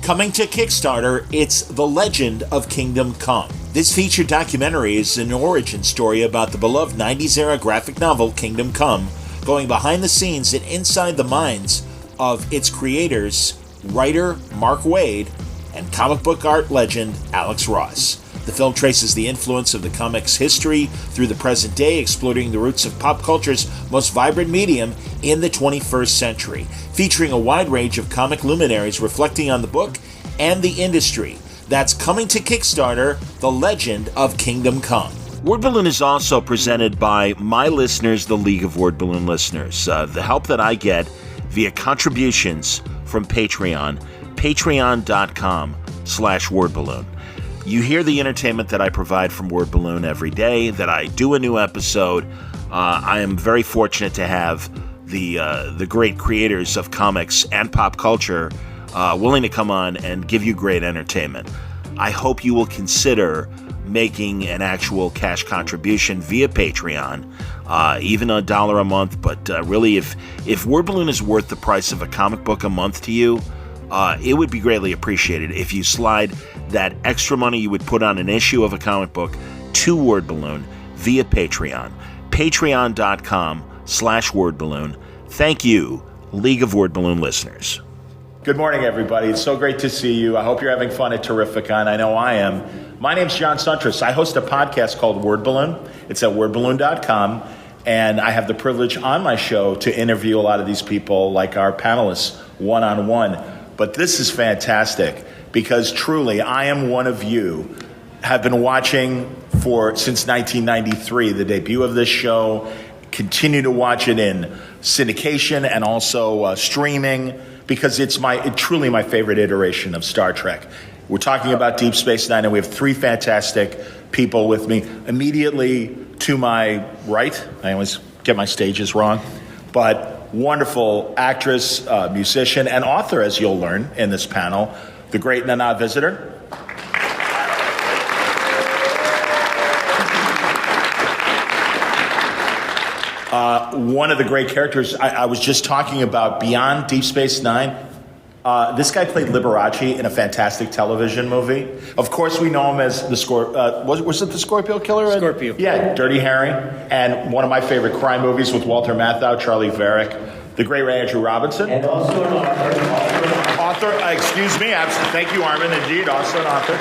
Coming to Kickstarter, it's The Legend of Kingdom Come. This feature documentary is an origin story about the beloved 90s-era graphic novel Kingdom Come, going behind the scenes and inside the minds of its creators, writer Mark Waid and comic book art legend Alex Ross. The film traces the influence of the comics history through the present day, exploring the roots of pop culture's most vibrant medium in the 21st century, featuring a wide range of comic luminaries reflecting on the book and the industry. That's coming to Kickstarter, The Legend of Kingdom Come. Word Balloon is also presented by my listeners, the League of Word Balloon listeners. The help that I get via contributions from Patreon, patreon.com/wordballoon. You hear the entertainment that I provide from Word Balloon every day, that I do a new episode. I am very fortunate to have the great creators of comics and pop culture willing to come on and give you great entertainment. I hope you will consider making an actual cash contribution via Patreon, even $1 a month. But really, if Word Balloon is worth the price of a comic book a month to you, it would be greatly appreciated if you slide that extra money you would put on an issue of a comic book to Word Balloon via Patreon. Patreon.com/wordballoon. Thank you, League of Word Balloon listeners. Good morning, everybody. It's so great to see you. I hope you're having fun at Terrificon. I know I am. My name's John Suntress. I host a podcast called Word Balloon. It's at wordballoon.com. And I have the privilege on my show to interview a lot of these people, like our panelists, one-on-one. But this is fantastic because truly I am one of you, have been watching since 1993, the debut of this show, continue to watch it in syndication and also streaming because it's truly my favorite iteration of Star Trek. We're talking about Deep Space Nine and we have three fantastic people with me. Immediately to my right, I always get my stages wrong, but wonderful actress, musician, and author, as you'll learn in this panel, the great Nana Visitor. One of the great characters I was just talking about beyond Deep Space Nine. This guy played Liberace in a fantastic television movie. Of course, we know him as the was it the Scorpio Killer? Scorpio. Yeah, Dirty Harry. And one of my favorite crime movies with Walter Matthau, Charlie Varick, the great Anfrew Robinson. And also an author. Excuse me. Thank you, Armin. Indeed, also an author.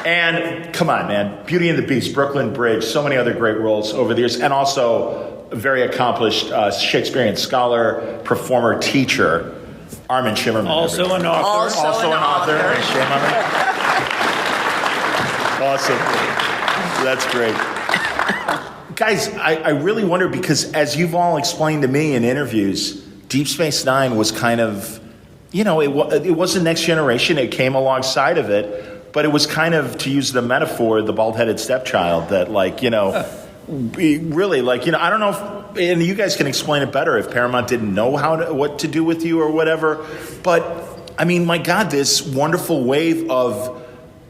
And come on, man. Beauty and the Beast, Brooklyn Bridge, so many other great roles over the years. And also a very accomplished Shakespearean scholar, performer, teacher, Armin Shimmerman. Also an author. Also an author. Awesome. That's great. Guys, I really wonder, because as you've all explained to me in interviews, Deep Space Nine was kind of, it wasn't Next Generation. It came alongside of it. But it was kind of, to use the metaphor, the bald-headed stepchild that, really, I don't know if, and you guys can explain it better if Paramount didn't know what to do with you or whatever. But, I mean, my God, this wonderful wave of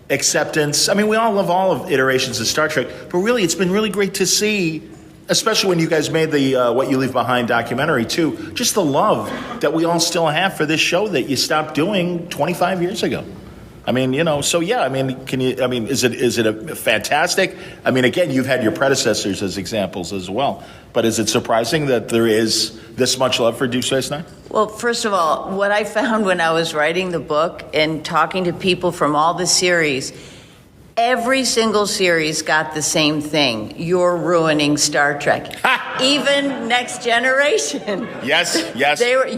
acceptance. I mean, we all love all of iterations of Star Trek, but really, it's been really great to see, especially when you guys made the What You Leave Behind documentary, too, just the love that we all still have for this show that you stopped doing 25 years ago. I mean, so yeah, I mean, is it a fantastic? I mean, again, you've had your predecessors as examples as well, but is it surprising that there is this much love for Deep Space Nine? Well, first of all, what I found when I was writing the book and talking to people from all the series, every single series got the same thing. You're ruining Star Trek. Even Next Generation. Yes.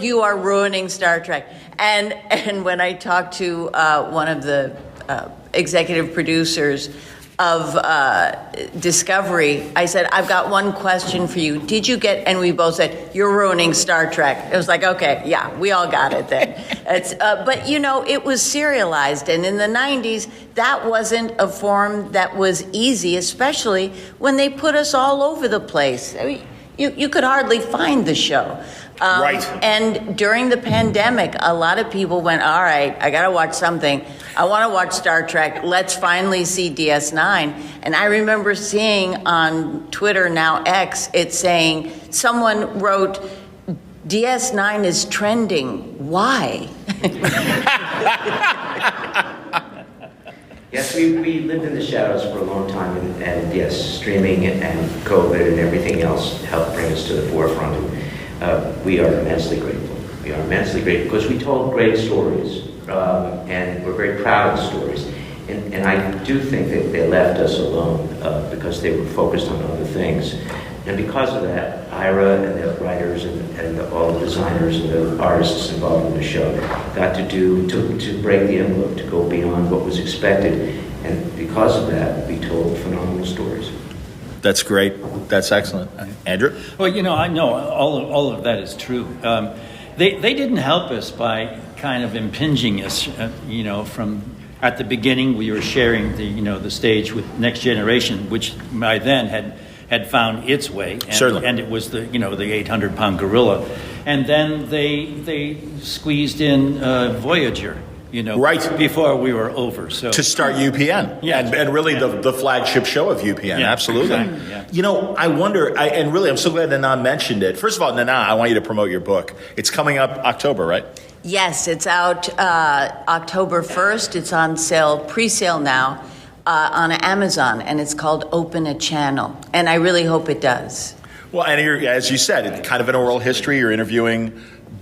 You are ruining Star Trek. And when I talked to one of the executive producers of Discovery, I said, I've got one question for you. Did you get, and we both said, you're ruining Star Trek. It was like, okay, yeah, we all got it then. But, it was serialized. And in the 90s, that wasn't a form that was easy, especially when they put us all over the place. I mean, you could hardly find the show. Right. And during the pandemic, a lot of people went, all right, I got to watch something. I want to watch Star Trek. Let's finally see DS9. And I remember seeing on Twitter, now X, it's saying, someone wrote, DS9 is trending. Why? Yes, we lived in the shadows for a long time, and yes, streaming and COVID and everything else helped bring us to the forefront. We are immensely grateful. We are immensely grateful because we told great stories, and we're very proud of the stories. And I do think that they left us alone because they were focused on other things. And because of that, Ira and the writers and all the designers and the artists involved in the show got to break the envelope, to go beyond what was expected. And because of that, we told phenomenal stories. That's great. That's excellent. Andrew? Well, I know all of that is true. They didn't help us by kind of impinging us, from at the beginning we were sharing the stage with Next Generation, which by then had found its way, and, Certainly. And it was the 800-pound gorilla, and then they squeezed in Voyager, Right. before we were over. So To start UPN. Yeah. And really Yeah. the flagship show of UPN. Yeah, Absolutely. exactly, yeah. I wonder, and really I'm so glad Nana mentioned it. First of all, Nana, I want you to promote your book. It's coming up October, right? Yes, it's out October 1st. It's on sale, pre-sale now, on Amazon, and it's called Open a Channel. And I really hope it does. Well, and as you said, it's kind of an oral history. You're interviewing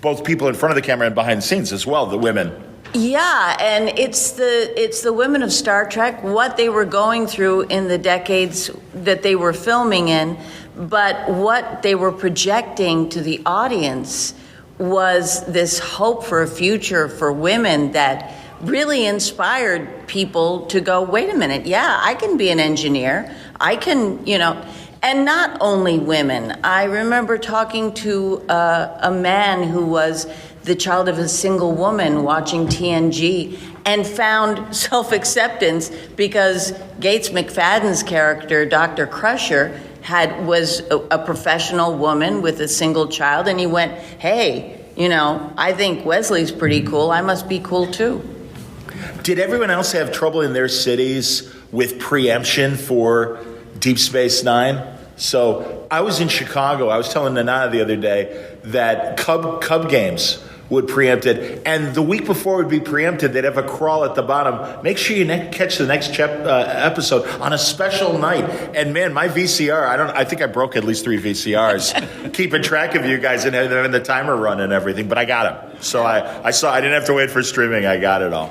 both people in front of the camera and behind the scenes as well, the women. Yeah, and it's the women of Star Trek, what they were going through in the decades that they were filming in, but what they were projecting to the audience was this hope for a future for women that really inspired people to go, wait a minute, yeah, I can be an engineer. I can, and not only women. I remember talking to a man who was the child of a single woman watching TNG and found self-acceptance because Gates McFadden's character, Dr. Crusher, was a professional woman with a single child, and he went, hey, I think Wesley's pretty cool. I must be cool too. Did everyone else have trouble in their cities with preemption for Deep Space Nine? So I was in Chicago. I was telling Nana the other day that Cub games would preempt it, and the week before it would be preempted, they'd have a crawl at the bottom. Make sure you catch the next episode on a special night. And man, my VCR, I think I broke at least 3 VCRs, keeping track of you guys and having the timer run and everything. But I got them, so I didn't have to wait for streaming. I got it all.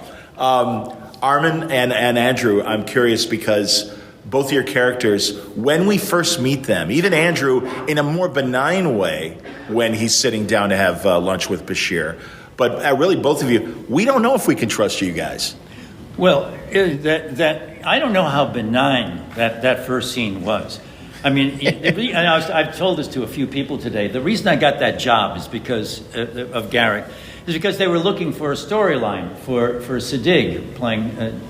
Armin and Andrew, I'm curious because both of your characters, when we first meet them, even Andrew in a more benign way when he's sitting down to have lunch with Bashir, but really both of you, we don't know if we can trust you guys. Well, that I don't know how benign that first scene was. I mean, and I've told this to a few people today. The reason I got that job is because of Garak, is because they were looking for a storyline for Siddig playing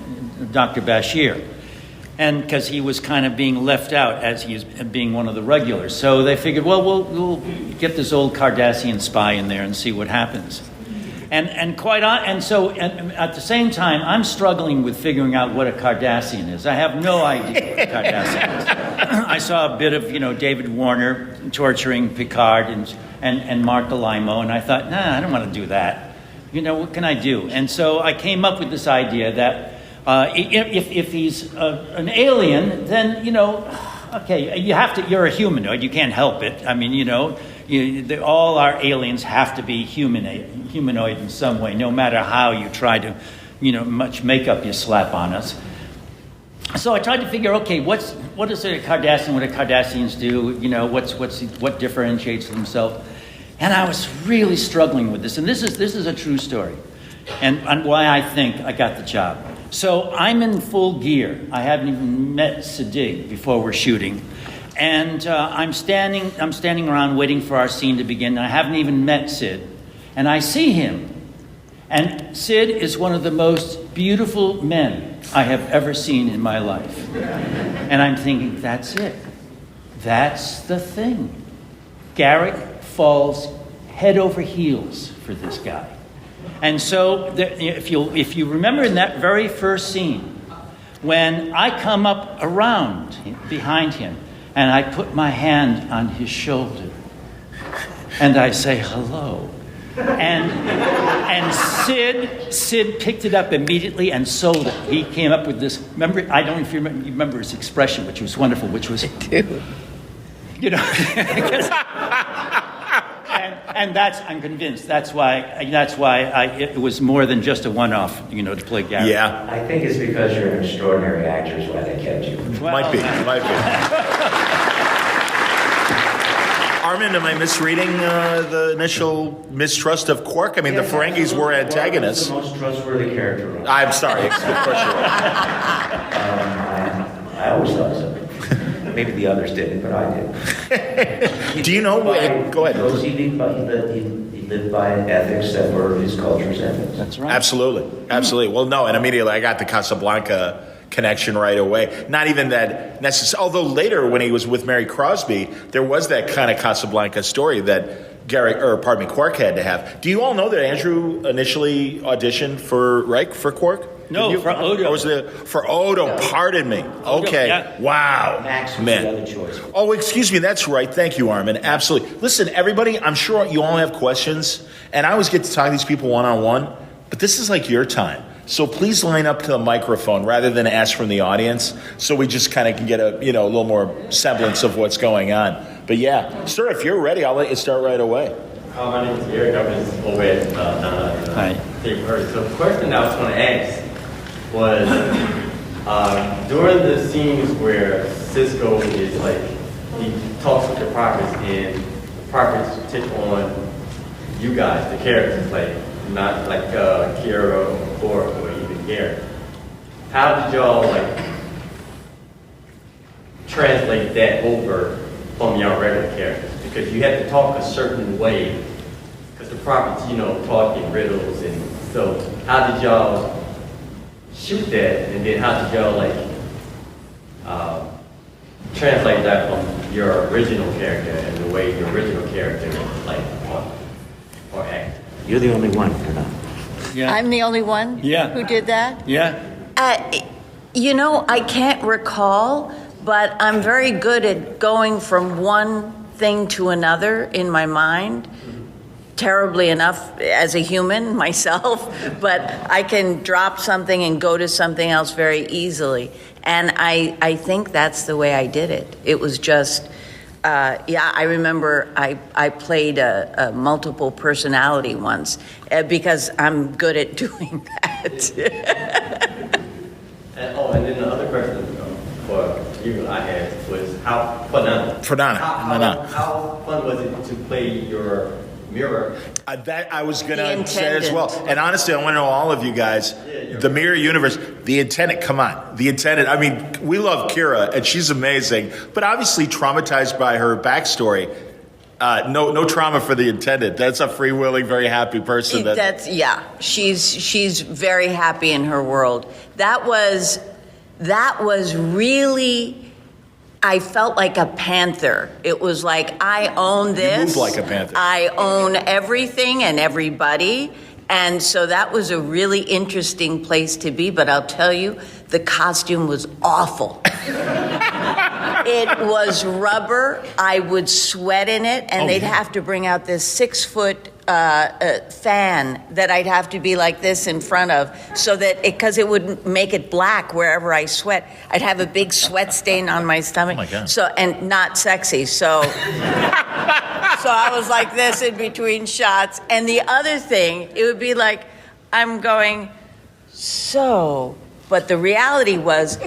Dr. Bashir. And because he was kind of being left out as he's being one of the regulars. So they figured, well, we'll get this old Cardassian spy in there and see what happens. And at the same time, I'm struggling with figuring out what a Cardassian is. I have no idea what a Cardassian is. I saw a bit of, David Warner torturing Picard and Mark Alimo, and I thought, nah, I don't want to do that. What can I do? And so I came up with this idea that if he's an alien, then, okay, you're a humanoid. You can't help it. I mean, all our aliens have to be humanoid in some way, no matter how you try to, much makeup you slap on us. So I tried to figure, okay, what is a Cardassian? What do Cardassians do? What differentiates themselves? And I was really struggling with this. And this is a true story, and why I think I got the job. So I'm in full gear. I haven't even met Siddig before we're shooting. And I'm standing around waiting for our scene to begin. I haven't even met Sid. And I see him. And Sid is one of the most beautiful men I have ever seen in my life. And I'm thinking, that's it. That's the thing. Garak falls head over heels for this guy. And so, if you remember in that very first scene, when I come up around behind him and I put my hand on his shoulder and I say hello, and And Sid picked it up immediately and sold it. He came up with this. Remember, I don't know if you remember his expression, which was wonderful, which was, you know, and I'm convinced that's why it was more than just a one-off, you know, to play Garak. Yeah. I think it's because you're an extraordinary actor is why they kept you. Well, Might be. Armin, am I misreading the initial mistrust of Quark? I mean, the Ferengis were antagonists. Quark was the most trustworthy character. I'm sorry. Of course you are. I always thought so. Maybe the others didn't, but I did. Do you know? Go ahead. Because he lived by ethics that were his culture's ethics. That's right. Absolutely. Well, no, and immediately I got the Casablanca connection right away. Not even that necessary. Although later, when he was with Mary Crosby, there was that kind of Casablanca story that Quark had to have. Do you all know that Andrew initially auditioned for Quark? No, for Odo. Or was it for Odo? Pardon me. Okay. Yeah. Wow. Max was Man. the other choice. Oh, excuse me. That's right. Thank you, Armin. Absolutely. Listen, everybody, I'm sure you all have questions, and I always get to talk to these people one-on-one, but this is like your time. So please line up to the microphone rather than ask from the audience, so we just kind of can get a little more semblance of what's going on. But yeah, sir, if you're ready, I'll let you start right away. My name is Eric. I was over at Hi. Cape Verde. So the question I was going to ask was, during the scenes where Cisco is like, he talks with the prophets and the prophets take on you guys, the characters, like not like Kira or Quark or even Garak. How did y'all like translate that over from your regular characters? Because you had to talk a certain way, because the prophets, talk in riddles, and so how did y'all shoot that, and then how did y'all translate that from your original character and the way your original character or act? You're the only one, or not? Yeah. I'm the only one who did that? Yeah. I can't recall, but I'm very good at going from one thing to another in my mind. Terribly enough as a human myself, but I can drop something and go to something else very easily. And I think that's the way I did it. It was just, I remember I played a multiple personality once because I'm good at doing that. And then the other question for you I had was how How fun was it to play your mirror? That I was going to say as well. And honestly, I want to know all of you guys, the mirror universe, the intendant, come on. The intendant, I mean, we love Kira, and she's amazing, but obviously traumatized by her backstory. No trauma for the intendant. That's a freewheeling, very happy person. She's very happy in her world. That was really, I felt like a panther. It was like, I own this. You move like a panther. I own everything and everybody. And so that was a really interesting place to be. But I'll tell you, the costume was awful. It was rubber. I would sweat in it, and they'd have to bring out this 6-foot fan that I'd have to be like this in front of, so that because it would make it black wherever I sweat. I'd have a big sweat stain on my stomach. Oh my God. So, and not sexy. So, so I was like this in between shots. And the other thing, it would be like I'm going, so. But the reality was,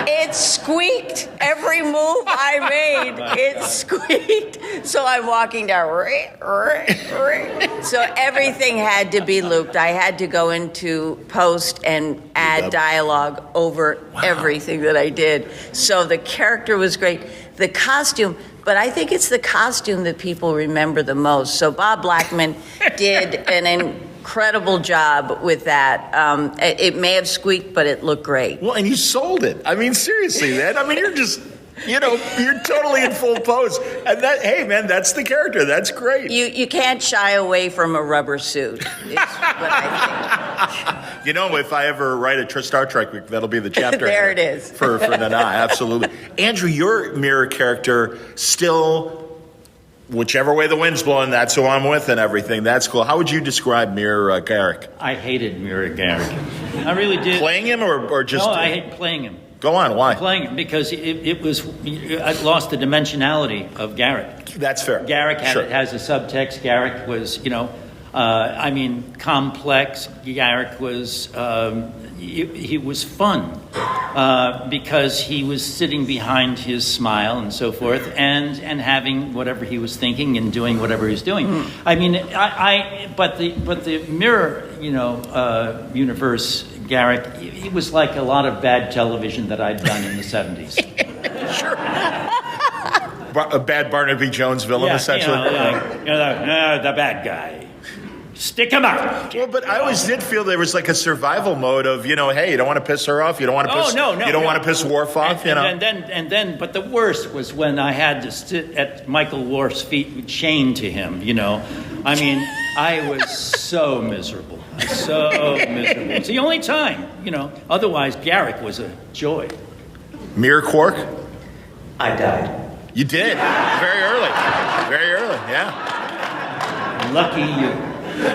it squeaked. Every move I made, it squeaked. So I'm walking down. So everything had to be looped. I had to go into post and add dialogue over everything that I did. So the character was great. The costume, but I think it's the costume that people remember the most. So Bob Blackman did an incredible job with that. It may have squeaked, but it looked great. Well, and you sold it. I mean, seriously, man. I mean, you're just, you're totally in full pose. And that, hey, man, that's the character. That's great. You can't shy away from a rubber suit, is what I think. If I ever write a Star Trek, that'll be the chapter. There it is. For Nana, absolutely. Andrew, your mirror character still whichever way the wind's blowing, that's who I'm with and everything. That's cool. How would you describe Mir Garak? I hated Mir Garak. I really did. Playing him or just... No, I hate playing him. Go on, why? Playing him because I lost the dimensionality of Garak. That's fair. Garak Sure. has a subtext. Garak was, complex. Garak was, he was fun because he was sitting behind his smile and so forth and having whatever he was thinking and doing whatever he was doing. I mean, but the mirror, universe, Garak, it was like a lot of bad television that I'd done in the 70s. Sure. A bad Barnaby Jones villain, essentially. The bad guy. Stick him out. Well, but I always did feel there was like a survival mode of, hey, you don't want to piss her off, you don't want to piss, want to piss Worf off, And then, but the worst was when I had to sit at Michael Worf's feet, chained to him. I mean, I was so miserable, so miserable. It's the only time, Otherwise, Garak was a joy. Mir Quark? I died. You did very early, yeah. Lucky you.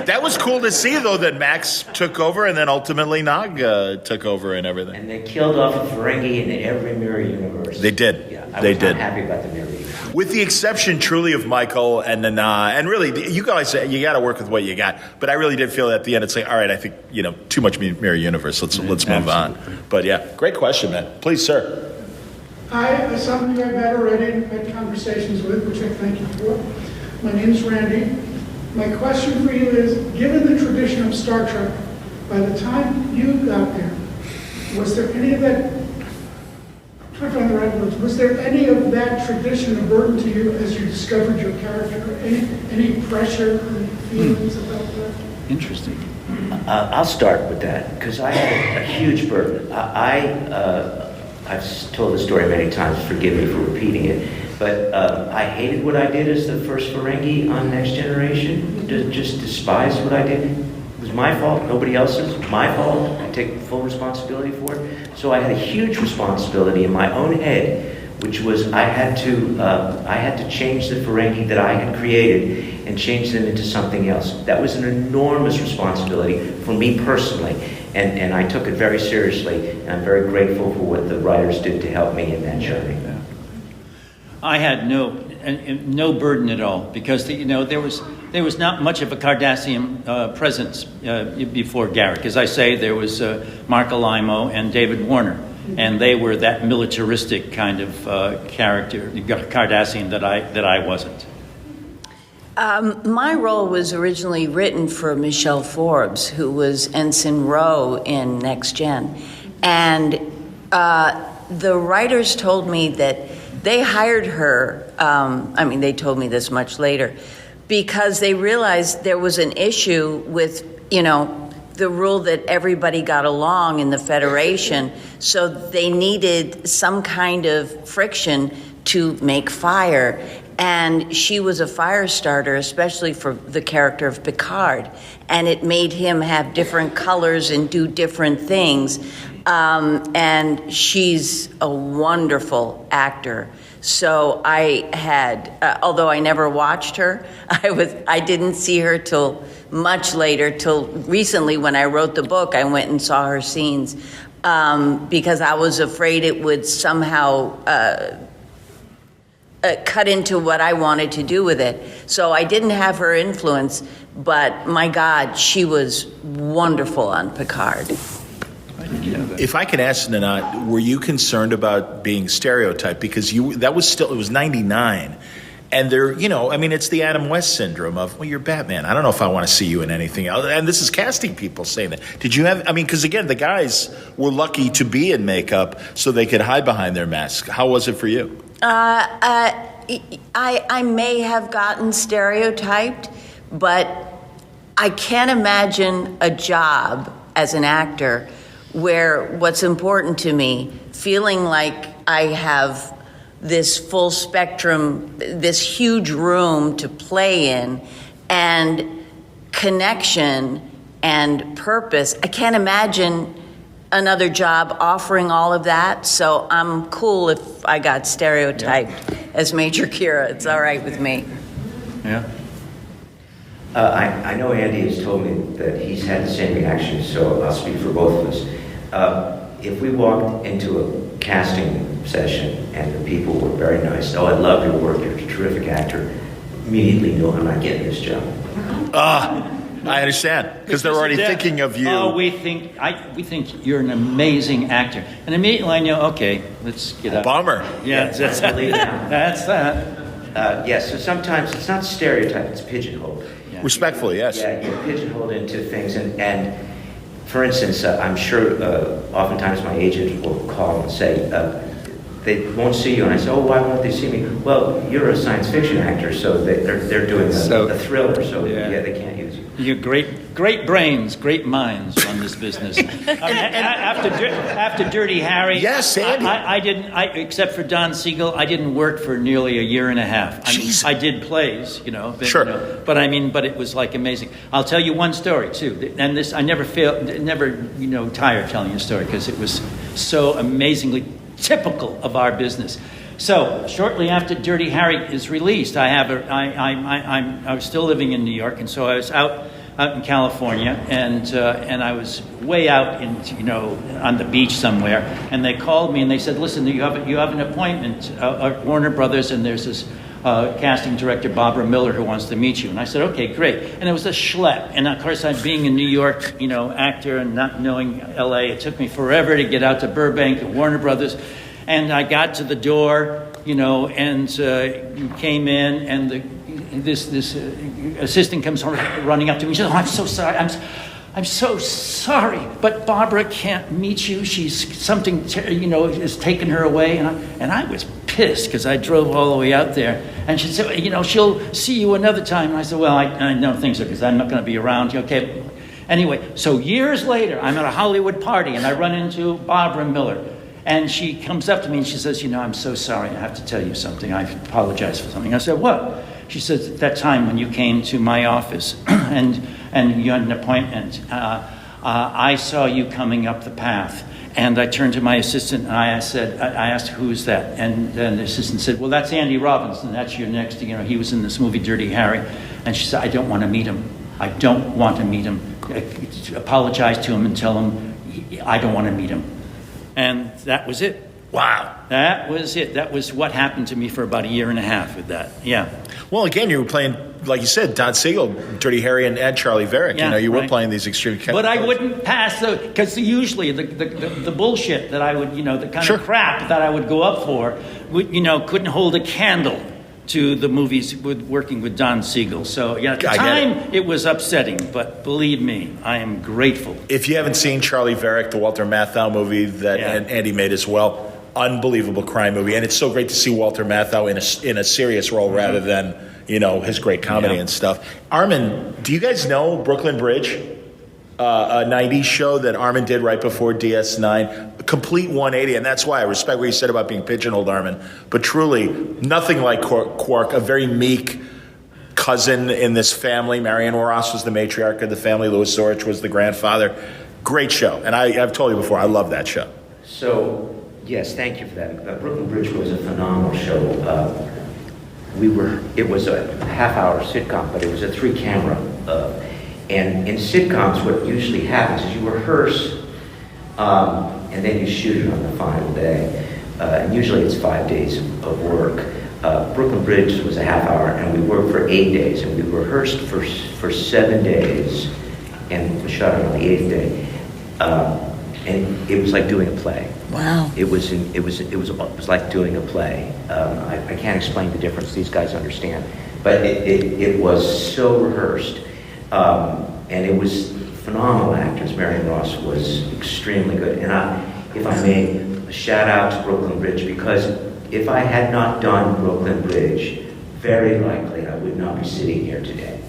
That was cool to see, though, that Max took over and then ultimately Nog took over and everything. And they killed off a Ferengi in every mirror universe. They did. Yeah, I they was did. not happy about the mirror universe. With the exception, truly, of Michael and Nana, and really, you guys, you got to work with what you got. But I really did feel at the end, it's like, all right, I think too much mirror universe. Let's move on. But yeah, great question, man. Please, sir. Hi, somebody I've met already and had conversations with, which I thank you for. My name is Randy. My question for you is, given the tradition of Star Trek, by the time you got there, was there any of that, I'm trying to find the right words, was there any of that tradition a burden to you as you discovered your character? Any pressure, any feelings about that? Interesting. I'll start with that, because I had a huge burden. I've told the story many times, forgive me for repeating it, but I hated what I did as the first Ferengi on Next Generation. Just despised what I did. It was my fault, nobody else's. My fault. I take full responsibility for it. So I had a huge responsibility in my own head, which was I had to change the Ferengi that I had created and change them into something else. That was an enormous responsibility for me personally. And I took it very seriously, and I'm very grateful for what the writers did to help me in that journey. I had no burden at all because there was not much of a Cardassian presence before Garak. As I say, there was Mark Alimo and David Warner, and they were that militaristic kind of character, Cardassian that I wasn't. My role was originally written for Michelle Forbes, who was Ensign Ro in Next Gen. And the writers told me that they hired her, they told me this much later, because they realized there was an issue with, the rule that everybody got along in the Federation, so they needed some kind of friction to make fire. And she was a fire starter, especially for the character of Picard. And it made him have different colors and do different things. And she's a wonderful actor. So I had, although I never watched her, I didn't see her till much later, till recently when I wrote the book, I went and saw her scenes because I was afraid it would somehow cut into what I wanted to do with it. So I didn't have her influence, but my God, she was wonderful on Picard. If I could ask Nana, were you concerned about being stereotyped? Because it was 99. And it's the Adam West syndrome of, well, you're Batman. I don't know if I want to see you in anything else. And this is casting people saying that. Did you have, because again, the guys were lucky to be in makeup so they could hide behind their mask. How was it for you? I may have gotten stereotyped, but I can't imagine a job as an actor where what's important to me, feeling like I have this full spectrum, this huge room to play in, and connection and purpose. I can't imagine another job offering all of that, so I'm cool if I got stereotyped as Major Kira. It's all right with me. Yeah. I know Andy has told me that he's had the same reaction, so I'll speak for both of us. If we walked into a casting session and the people were very nice, oh, I love your work, you're a terrific actor, immediately know I'm not getting this job. I understand, because they're already thinking of you. Oh, we think you're an amazing actor, and immediately I know. Okay, let's get out. Bummer. Yeah, that's I believe that. that's that. Yes, so sometimes it's not stereotype, it's pigeonholed. Yeah. Respectfully, yes. Yeah, you're pigeonholed into things, and for instance, I'm sure oftentimes my agent will call and say, they won't see you, and I say, oh, why won't they see me? Well, you're a science fiction actor, so they're doing a thriller, so yeah, they can't use you. You're great brains, great minds on this business. I mean, after Dirty Harry, yes, Andy. I didn't. Except for Don Siegel, I didn't work for nearly a year and a half. I did plays, but, sure. But it was like amazing. I'll tell you one story too, and this I never tire telling you a story because it was so amazingly typical of our business. So shortly after Dirty Harry is released, I was still living in New York, and so I was out in California, and I was way out on the beach somewhere, and they called me and they said, listen, you have an appointment at Warner Brothers, and there's this casting director, Barbara Miller, who wants to meet you. And I said, okay, great. And it was a schlep. And of course, being a New York, actor and not knowing LA, it took me forever to get out to Burbank and Warner Brothers. And I got to the door, and came in, and this assistant comes running up to me. She said, "Oh, I'm so sorry. I'm so sorry, but Barbara can't meet you. She's something, has taken her away." And I was pissed because I drove all the way out there. And she said, she'll see you another time. And I said, well, I don't think so because I'm not going to be around. Okay. Anyway, so years later, I'm at a Hollywood party and I run into Barbara Miller. And she comes up to me and she says, I'm so sorry. I have to tell you something. I apologize for something. I said, what? She says, at that time when you came to my office and you had an appointment, I saw you coming up the path. And I turned to my assistant and I asked, who is that? And then the assistant said, well, that's Andy Robinson. That's your next, he was in this movie, Dirty Harry. And she said, I don't want to meet him. I don't want to meet him. Apologize to him and tell him I don't want to meet him. And that was it. Wow. That was it. That was what happened to me for about a year and a half with that. Yeah. Well, again, you were playing, like you said, Don Siegel, Dirty Harry, and Charlie Varick. Yeah, you were right. playing these extreme characters. But I wouldn't pass because usually the bullshit that I would, the kind Sure. of crap that I would go up for, couldn't hold a candle to the movies working with Don Siegel. So at the time it was upsetting, but believe me, I am grateful. If you haven't seen Charlie Varick, the Walter Matthau movie that Andy made as well, unbelievable crime movie, and it's so great to see Walter Matthau in a serious role rather than his great comedy and stuff. Armin, do you guys know Brooklyn Bridge? A 90s show that Armin did right before DS9, a complete 180, and that's why I respect what you said about being pigeonholed, Armin. But truly, nothing like Quark, a very meek cousin in this family. Marianne Ross was the matriarch of the family. Louis Zorich was the grandfather. Great show, and I've told you before, I love that show. So, yes, thank you for that. Brooklyn Bridge was a phenomenal show. It was a half-hour sitcom, but it was a 3-camera. And in sitcoms, what usually happens is you rehearse, and then you shoot it on the final day. And usually it's 5 days of work. Brooklyn Bridge was a half hour, and we worked for 8 days, and we rehearsed for 7 days, and we shot it on the 8th day. And it was like doing a play. Wow. It was like doing a play. I can't explain the difference. These guys understand, but it was so rehearsed. And it was phenomenal actors. Marianne Ross was extremely good. And if I may, a shout out to Brooklyn Bridge, because if I had not done Brooklyn Bridge, very likely I would not be sitting here today.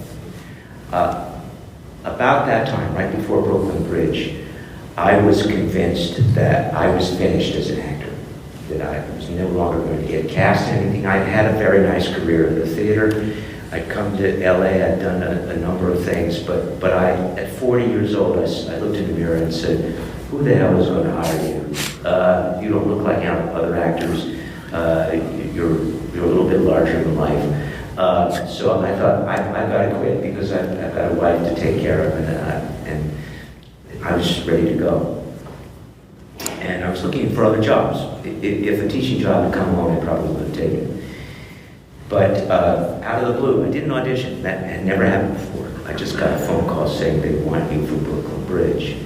About that time, right before Brooklyn Bridge, I was convinced that I was finished as an actor, that I was no longer going to get cast in anything. I'd had a very nice career in the theater. I'd come to LA, I'd done a number of things, but at 40 years old, I looked in the mirror and said, who the hell is going to hire you? You don't look like other actors. You're a little bit larger than life. So I thought, I got to quit because I've got a wife to take care of, and I was ready to go. And I was looking for other jobs. If a teaching job had come along, I probably would have taken it. But out of the blue, I didn't audition. That had never happened before. I just got a phone call saying they want me for Brooklyn Bridge.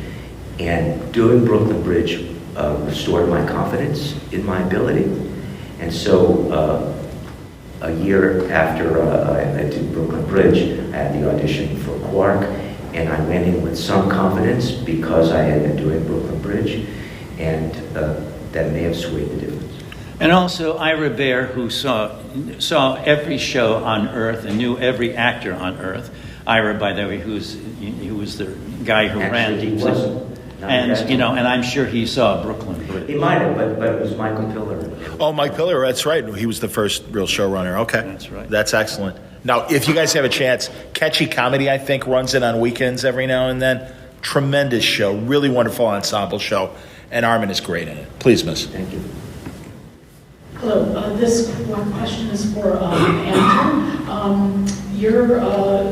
And doing Brooklyn Bridge restored my confidence in my ability. And so a year after I did Brooklyn Bridge, I had the audition for Quark, and I went in with some confidence because I had been doing Brooklyn Bridge, and that may have swayed the difference. And also Ira Bear, who saw every show on Earth and knew every actor on Earth. Ira, by the way, who was the guy who ran Actually, Deep he Space. wasn't. And and I'm sure he saw Brooklyn Bridge. He might have, but it was Michael Piller. Oh, Mike Piller, that's right. He was the first real showrunner. Okay. That's right. That's excellent. Now, if you guys have a chance, Catchy Comedy, I think, runs it on weekends every now and then. Tremendous show. Really wonderful ensemble show. And Armin is great in it. Please, miss. Thank you. Hello, this one question is for Andrew. Your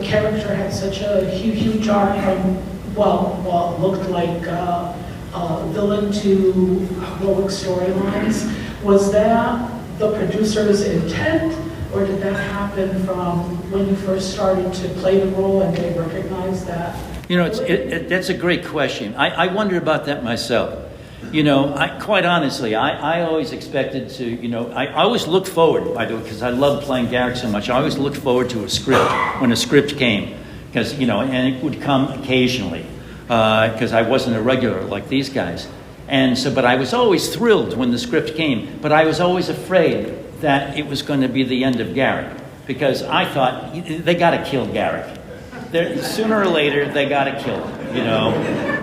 character had such a huge arc from, what looked like villain to heroic storylines. Was that the producer's intent, or did that happen from when you first started to play the role and they recognized that? That's a great question. I wonder about that myself. Quite honestly, I always expected to, I always looked forward, by the way, because I love playing Garak so much. I always looked forward to a script when a script came, because, and it would come occasionally, because I wasn't a regular like these guys. And so, but I was always thrilled when the script came, but I was always afraid that it was going to be the end of Garak, because I thought, they got to kill Garak. Sooner or later, they got to kill him,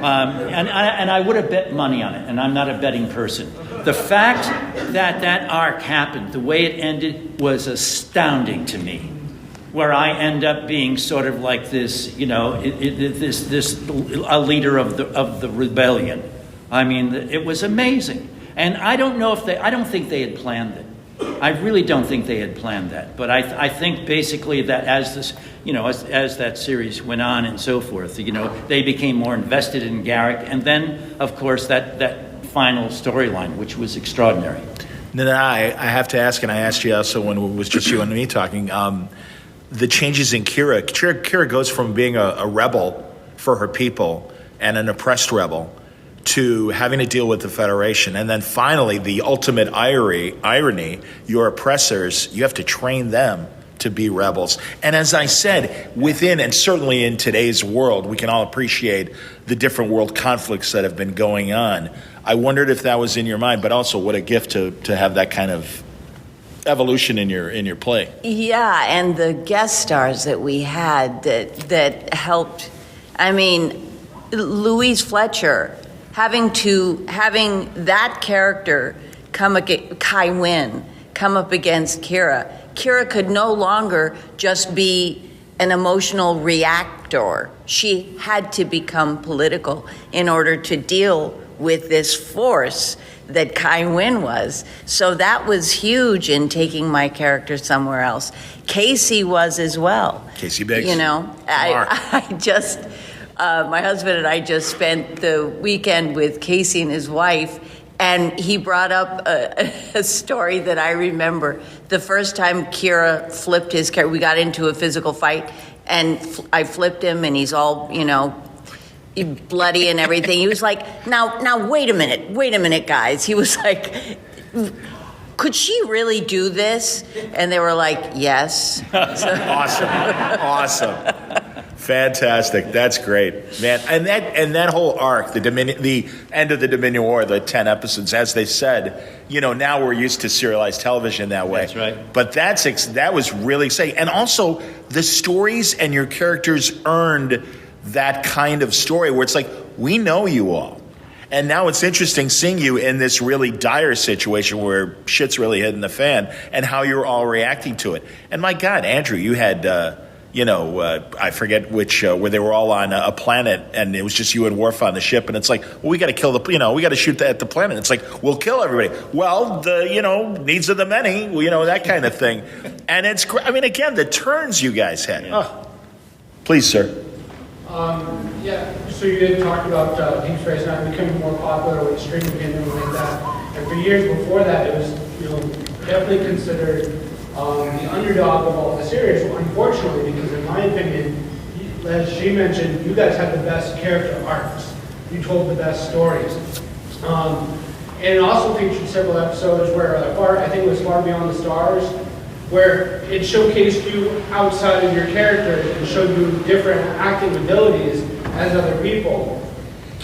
and I would have bet money on it, and I'm not a betting person. The fact that arc happened, the way it ended, was astounding to me. Where I end up being sort of like this, a leader of the rebellion. I mean, it was amazing, and I don't think they had planned it. I really don't think they had planned that, but I think basically that as this, as that series went on and so forth, they became more invested in Garak, and then of course that final storyline, which was extraordinary. Now, I have to ask, and I asked you also when it was just you and me talking, the changes in Kira. Kira goes from being a rebel for her people and an oppressed rebel to having to deal with the Federation. And then finally, the ultimate irony, your oppressors, you have to train them to be rebels. And as I said, within, and certainly in today's world, we can all appreciate the different world conflicts that have been going on. I wondered if that was in your mind, but also what a gift to have that kind of evolution in your play. Yeah, and the guest stars that we had that helped. I mean, Louise Fletcher, having that character Kai Wynn come up against Kira. Kira could no longer just be an emotional reactor. She had to become political in order to deal with this force that Kai Wynn was. So that was huge in taking my character somewhere else. Casey was as well. Casey Biggs. I just, my husband and I just spent the weekend with Casey and his wife, and he brought up a story that I remember. The first time Kira flipped his character, we got into a physical fight, and I flipped him, and he's all, bloody and everything. He was like, now, wait a minute, guys. He was like, could she really do this? And they were like, yes. Awesome. Fantastic. That's great, man. And that whole arc, the end of the Dominion War, the 10 episodes, as they said, now we're used to serialized television that way. That's right. But that was really exciting. And also the stories and your characters earned that kind of story where it's like, we know you all. And now it's interesting seeing you in this really dire situation where shit's really hitting the fan and how you're all reacting to it. And my God, Andrew, you had I forget which, where they were all on a planet, and it was just you and Worf on the ship, and it's like, well, we got to kill we got to shoot at the planet. It's like, we'll kill everybody. Well, the needs of the many, that kind of thing. And it's, again, the turns you guys had. Yeah. Oh. Please, sir. So you did talk about Deep Space Nine becoming more popular with streaming and everything like that. And for years before that, it was, definitely considered the underdog of all the series. Well, unfortunately, because in my opinion, as she mentioned, you guys had the best character arcs. You told the best stories. And it also featured several episodes where, I think it was Far Beyond the Stars, where it showcased you outside of your character and showed you different acting abilities as other people.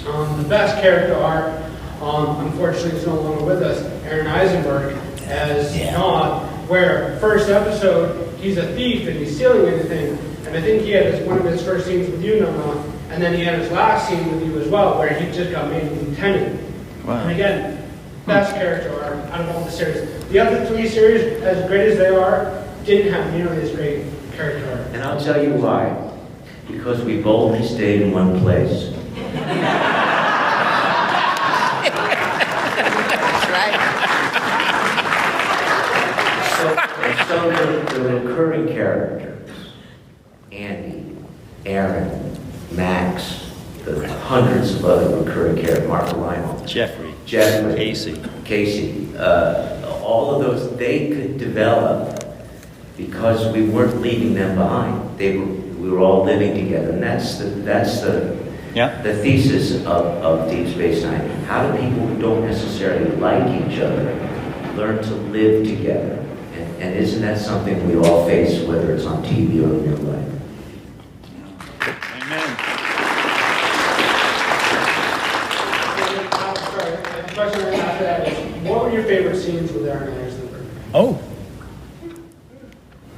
The best character arc, unfortunately, is no longer with us, Aaron Eisenberg, as Nod, where first episode, he's a thief and he's stealing anything, and I think he had one of his first scenes with you, Nod, and then he had his last scene with you as well, where he just got made lieutenant. Wow. And again, best character arc out of all the series. The other three series, as great as they are, didn't have nearly as great character arc. And I'll tell you why. Because we boldly stayed in one place. That's right. So the recurring characters, Andy, Aaron, Max, the hundreds of other recurring characters, Mark Lionel, Jeffrey, Casey, all of those, they could develop because we weren't leaving them behind. We were all living together, and that's the thesis of Deep Space Nine. How do people who don't necessarily like each other learn to live together? And isn't that something we all face, whether it's on TV or in real life? Amen. The question after that is, what were your favorite scenes with Aaron Eisenberg? Oh.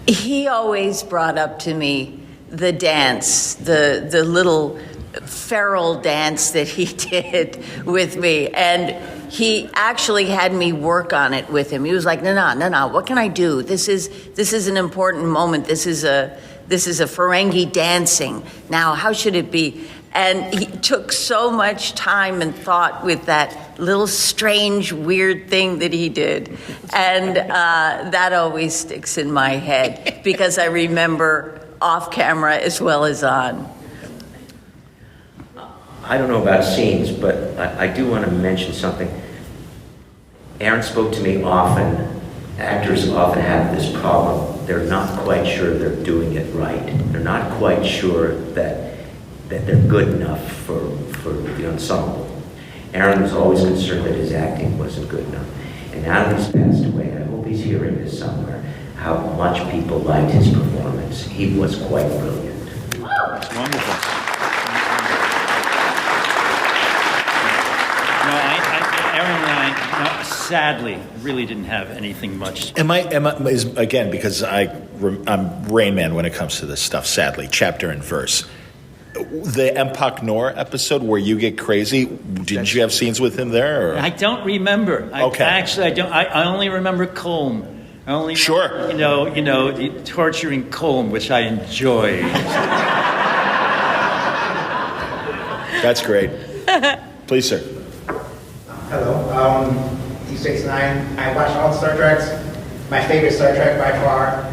He always brought up to me the dance, the little feral dance that he did with me. And he actually had me work on it with him. He was like, no, what can I do? This is an important moment. This is a Ferengi dancing. Now, how should it be? And he took so much time and thought with that little strange, weird thing that he did. And that always sticks in my head because I remember off camera as well as on. I don't know about scenes, but I do want to mention something. Aaron spoke to me often. Actors often have this problem. They're not quite sure they're doing it right. They're not quite sure that they're good enough for the ensemble. Aaron was always concerned that his acting wasn't good enough. And now that he's passed away, I hope he's hearing this somewhere, how much people liked his performance. He was quite brilliant. It's wonderful. Aaron and I, sadly, really didn't have anything much. Again, because I'm Rain Man when it comes to this stuff, sadly, chapter and verse. The Empok Nor episode where you get crazy, didn't you have scenes with him there? Or? I don't remember. Okay. Actually, I don't. I only remember Colm. I only sure. Torturing Colm, which I enjoy. That's great. Please, sir. Hello. Deep Space Nine. I watched all the Star Treks. My favorite Star Trek by far,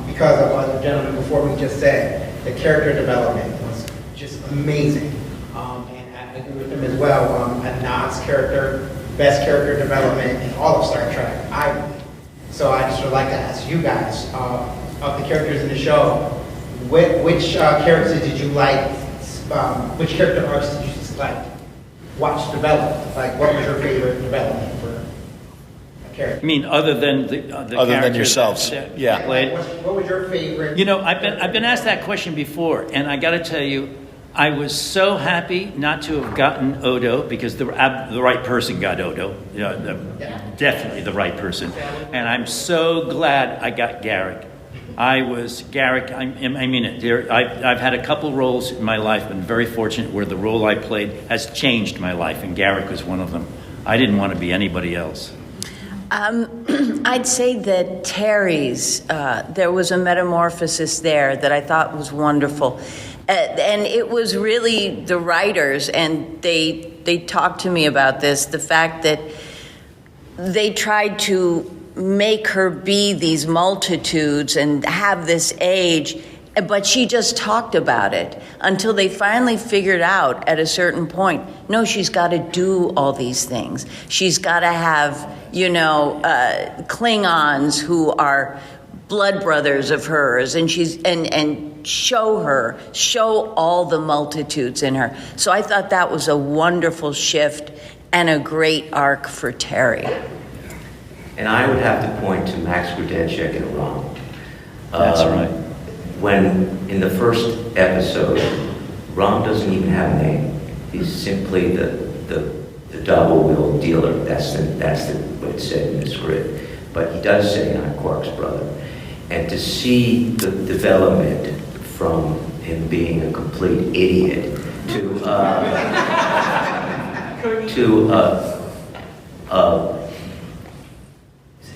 because of what the gentleman before me just said, the character development was just amazing. And I agree with him as well. Nod's character, best character development in all of Star Trek, I believe. So I just would like to ask you guys, of the characters in the show, which characters did you like? Which character arcs did you watch develop? Like, what was your favorite development for a character? I mean, other than the other than yourselves, yeah. Played. What was your favorite? I've been asked that question before, and I got to tell you, I was so happy not to have gotten Odo because the right person got Odo, definitely the right person, and I'm so glad I got Garak. Garak. I mean it. I've had a couple roles in my life, been very fortunate where the role I played has changed my life, and Garak was one of them. I didn't want to be anybody else. I'd say that Terry's, there was a metamorphosis there that I thought was wonderful. And it was really the writers, and they talked to me about this, the fact that they tried to make her be these multitudes and have this age, but she just talked about it until they finally figured out at a certain point, no, she's got to do all these things. She's got to have, Klingons who are blood brothers of hers, and show all the multitudes in her. So I thought that was a wonderful shift and a great arc for Terry. And I would have to point to Max Grudenchik and Rom. That's right. When in the first episode, Rom doesn't even have a name. He's simply the double wheel dealer. That's what it said in the script. But he does say, I'm Quark's brother. And to see the development from him being a complete idiot to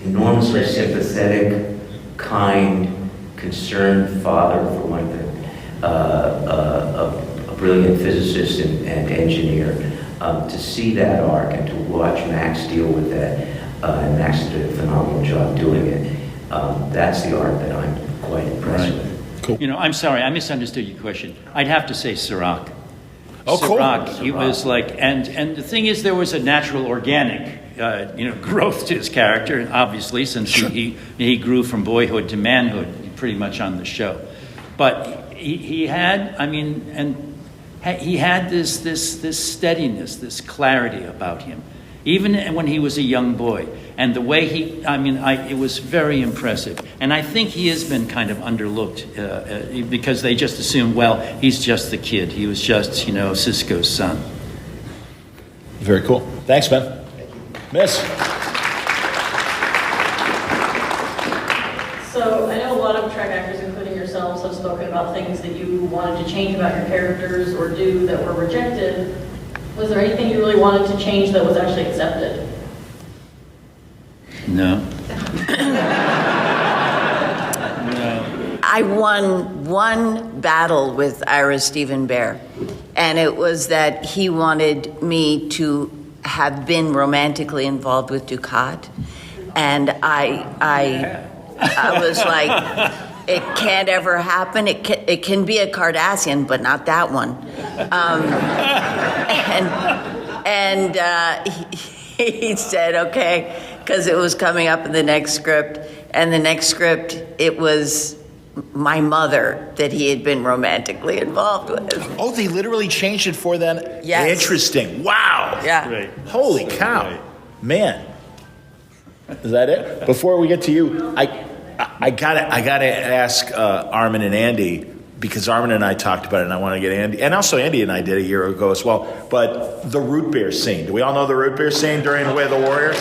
enormously sympathetic, kind, concerned father, for one thing, a brilliant physicist and engineer. To see that arc and to watch Max deal with that, and Max did a phenomenal job doing it. That's the arc that I'm quite impressed with. Cool. I'm sorry, I misunderstood your question. I'd have to say Sirach. Oh, cool. Sirach, he was like, and the thing is, there was a natural, organic, growth to his character, obviously, since he grew from boyhood to manhood, pretty much on the show. But he had this steadiness, this clarity about him, even when he was a young boy. And the way it was very impressive. And I think he has been kind of underlooked because they just assumed, well, he's just the kid. He was just, Cisco's son. Very cool. Thanks, man. Miss. So I know a lot of Trek actors, including yourselves, have spoken about things that you wanted to change about your characters or do that were rejected. Was there anything you really wanted to change that was actually accepted? No. I won one battle with Ira Stephen Bear, and it was that he wanted me to have been romantically involved with Ducat, and I was like, it can't ever happen. It can be a Cardassian, but not that one. He said, okay, because it was coming up in the next script. And the next script, it was my mother that he had been romantically involved with. Oh, they literally changed it for them? Yes. Interesting. Wow. Yeah. Right. Holy cow. Man. Is that it? Before we get to you, I gotta ask Armin and Andy, because Armin and I talked about it, and I want to get Andy, and also Andy and I did a year ago as well, but the root beer scene. Do we all know the root beer scene during The Way of the Warrior?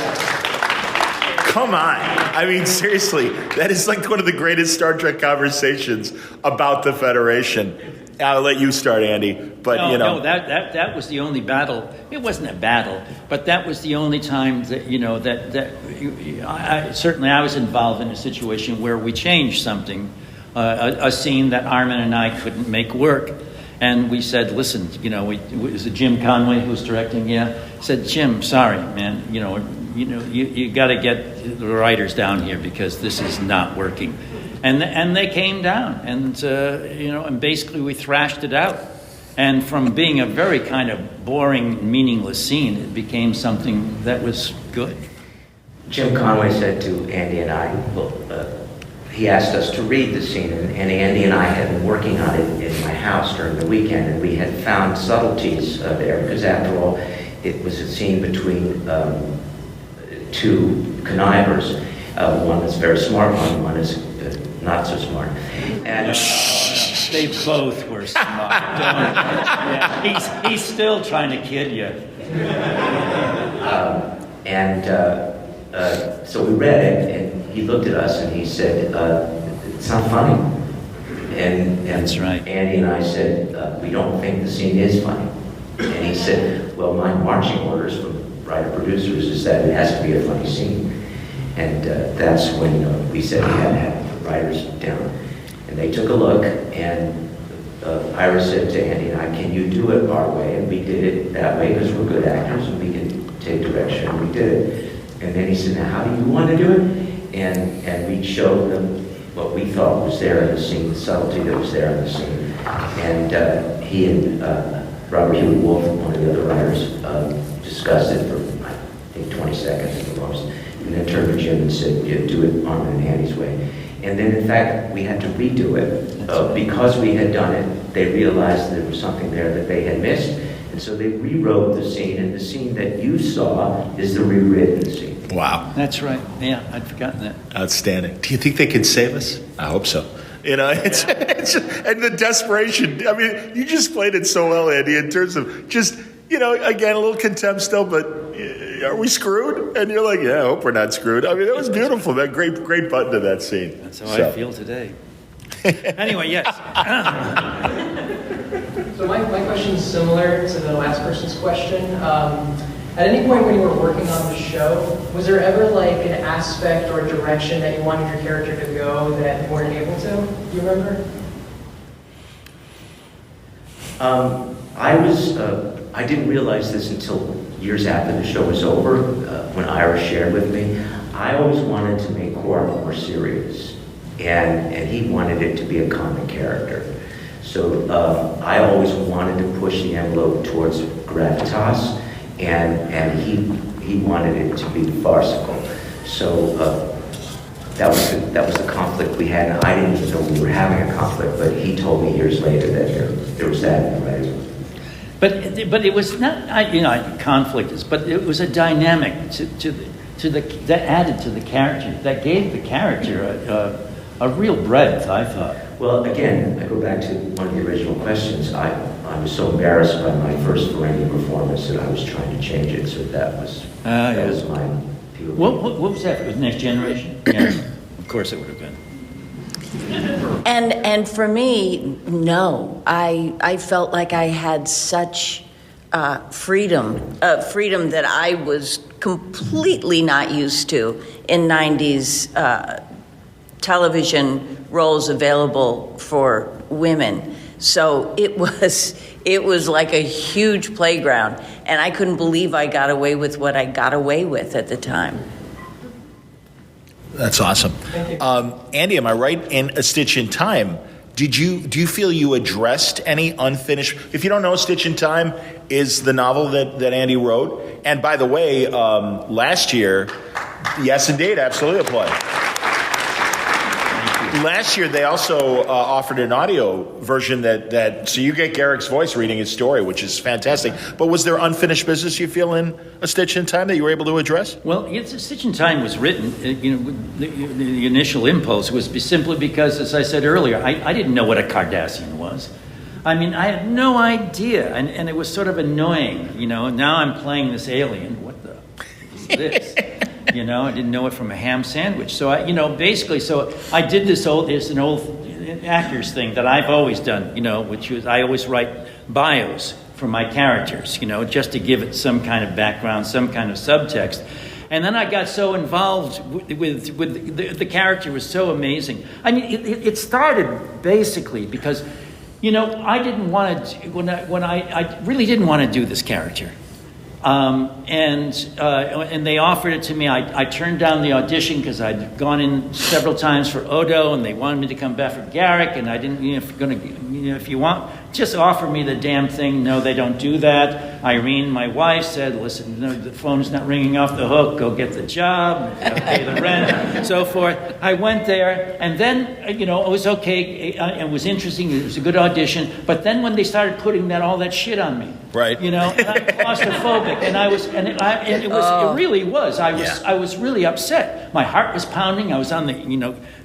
Come on. I mean, seriously, that is like one of the greatest Star Trek conversations about the Federation. I'll let you start, Andy, but No, that was the only battle. It wasn't a battle, but that was the only time that, certainly I was involved in a situation where we changed something. A scene that Armin and I couldn't make work. And we said, listen, was it Jim Conway who was directing? Yeah. Said, Jim, sorry, man, you got to get the writers down here because this is not working. And they came down and basically we thrashed it out. And from being a very kind of boring, meaningless scene, it became something that was good. Jim Conway said to Andy and I, he asked us to read the scene, and Andy and I had been working on it in my house during the weekend, and we had found subtleties there, because after all, it was a scene between two connivers. One is very smart, one is not so smart. And they both were smart. He's still trying to kid you. So we read it, and he looked at us and he said, it's not funny. And That's right. Andy and I said, we don't think the scene is funny. And he said, well, my marching orders from writer-producers is that it has to be a funny scene. And that's when we said we had to have the writers down. And they took a look, and Ira said to Andy and I, can you do it our way? And we did it that way because we're good actors and we can take direction, and we did it. And then he said, now how do you want to do it? And we showed them what we thought was there in the scene, the subtlety that was there in the scene. And he and Robert Hewitt Wolf, one of the other writers, discussed it for, I think, 20 seconds at the most. And then turned to Jim and said, yeah, do it Armin and Andy's way. And then, in fact, we had to redo it. Because we had done it, they realized there was something there that they had missed. And so they rewrote the scene, and the scene that you saw is the rewritten scene. Wow. That's right. Yeah, I'd forgotten that. Outstanding. Do you think they can save us? I hope so. You know, it's and the desperation. I mean, you just played it so well, Andy, in terms of just, you know, again, a little contempt still, but are we screwed? And you're like, yeah, I hope we're not screwed. I mean, it was beautiful. That great button to that scene. That's how I feel today. Anyway, yes. So my question is similar to the last person's question. At any point when you were working on the show, was there ever like an aspect or a direction that you wanted your character to go that you weren't able to? Do you remember? I didn't realize this until years after the show was over, when Ira shared with me. I always wanted to make Quark more serious, and he wanted it to be a comic character. So I always wanted to push the envelope towards gravitas, and he wanted it to be farcical. So that was the conflict we had. And I didn't even know we were having a conflict, but he told me years later that there was that in the writing. But it was not, conflict is, but it was a dynamic that added to the character, that gave the character a real breadth, I thought. Well, again, I go back to one of the original questions. I was so embarrassed by my first Ferengi performance that I was trying to change it, so that was my POV. What was that? Was Next Generation? Yeah, of course it would have been. And for me, no. I felt like I had such freedom that I was completely not used to in 90s television roles available for women. So it was like a huge playground, and I couldn't believe I got away with what I got away with at the time. That's awesome. Andy, am I right? In A Stitch in Time, do you feel you addressed any unfinished? If you don't know, A Stitch in Time is the novel that Andy wrote. And by the way, last year, yes, indeed, absolutely applaud. Last year, they also offered an audio version so you get Garak's voice reading his story, which is fantastic. But was there unfinished business you feel in A Stitch in Time that you were able to address? Well, A Stitch in Time was written, the initial impulse was simply because, as I said earlier, I didn't know what a Cardassian was. I mean, I had no idea, and it was sort of annoying, Now I'm playing this alien. What the is this? I didn't know it from a ham sandwich. So I did there's an old actors thing that I've always done, which was I always write bios for my characters, just to give it some kind of background, some kind of subtext. And then I got so involved with the character was so amazing. I mean, it started basically because, I didn't want to, when I really didn't want to do this character. And they offered it to me. I turned down the audition because I'd gone in several times for Odo, and they wanted me to come back for Garak, and I didn't. If you want, just offer me the damn thing. No, they don't do that. Irene, my wife, said, "Listen, the phone's not ringing off the hook. Go get the job, pay the rent, and so forth." I went there, and then it was okay. It was interesting. It was a good audition. But then when they started putting all that shit on me. Right. And I'm claustrophobic, and it really was. I was really upset. My heart was pounding. I was on the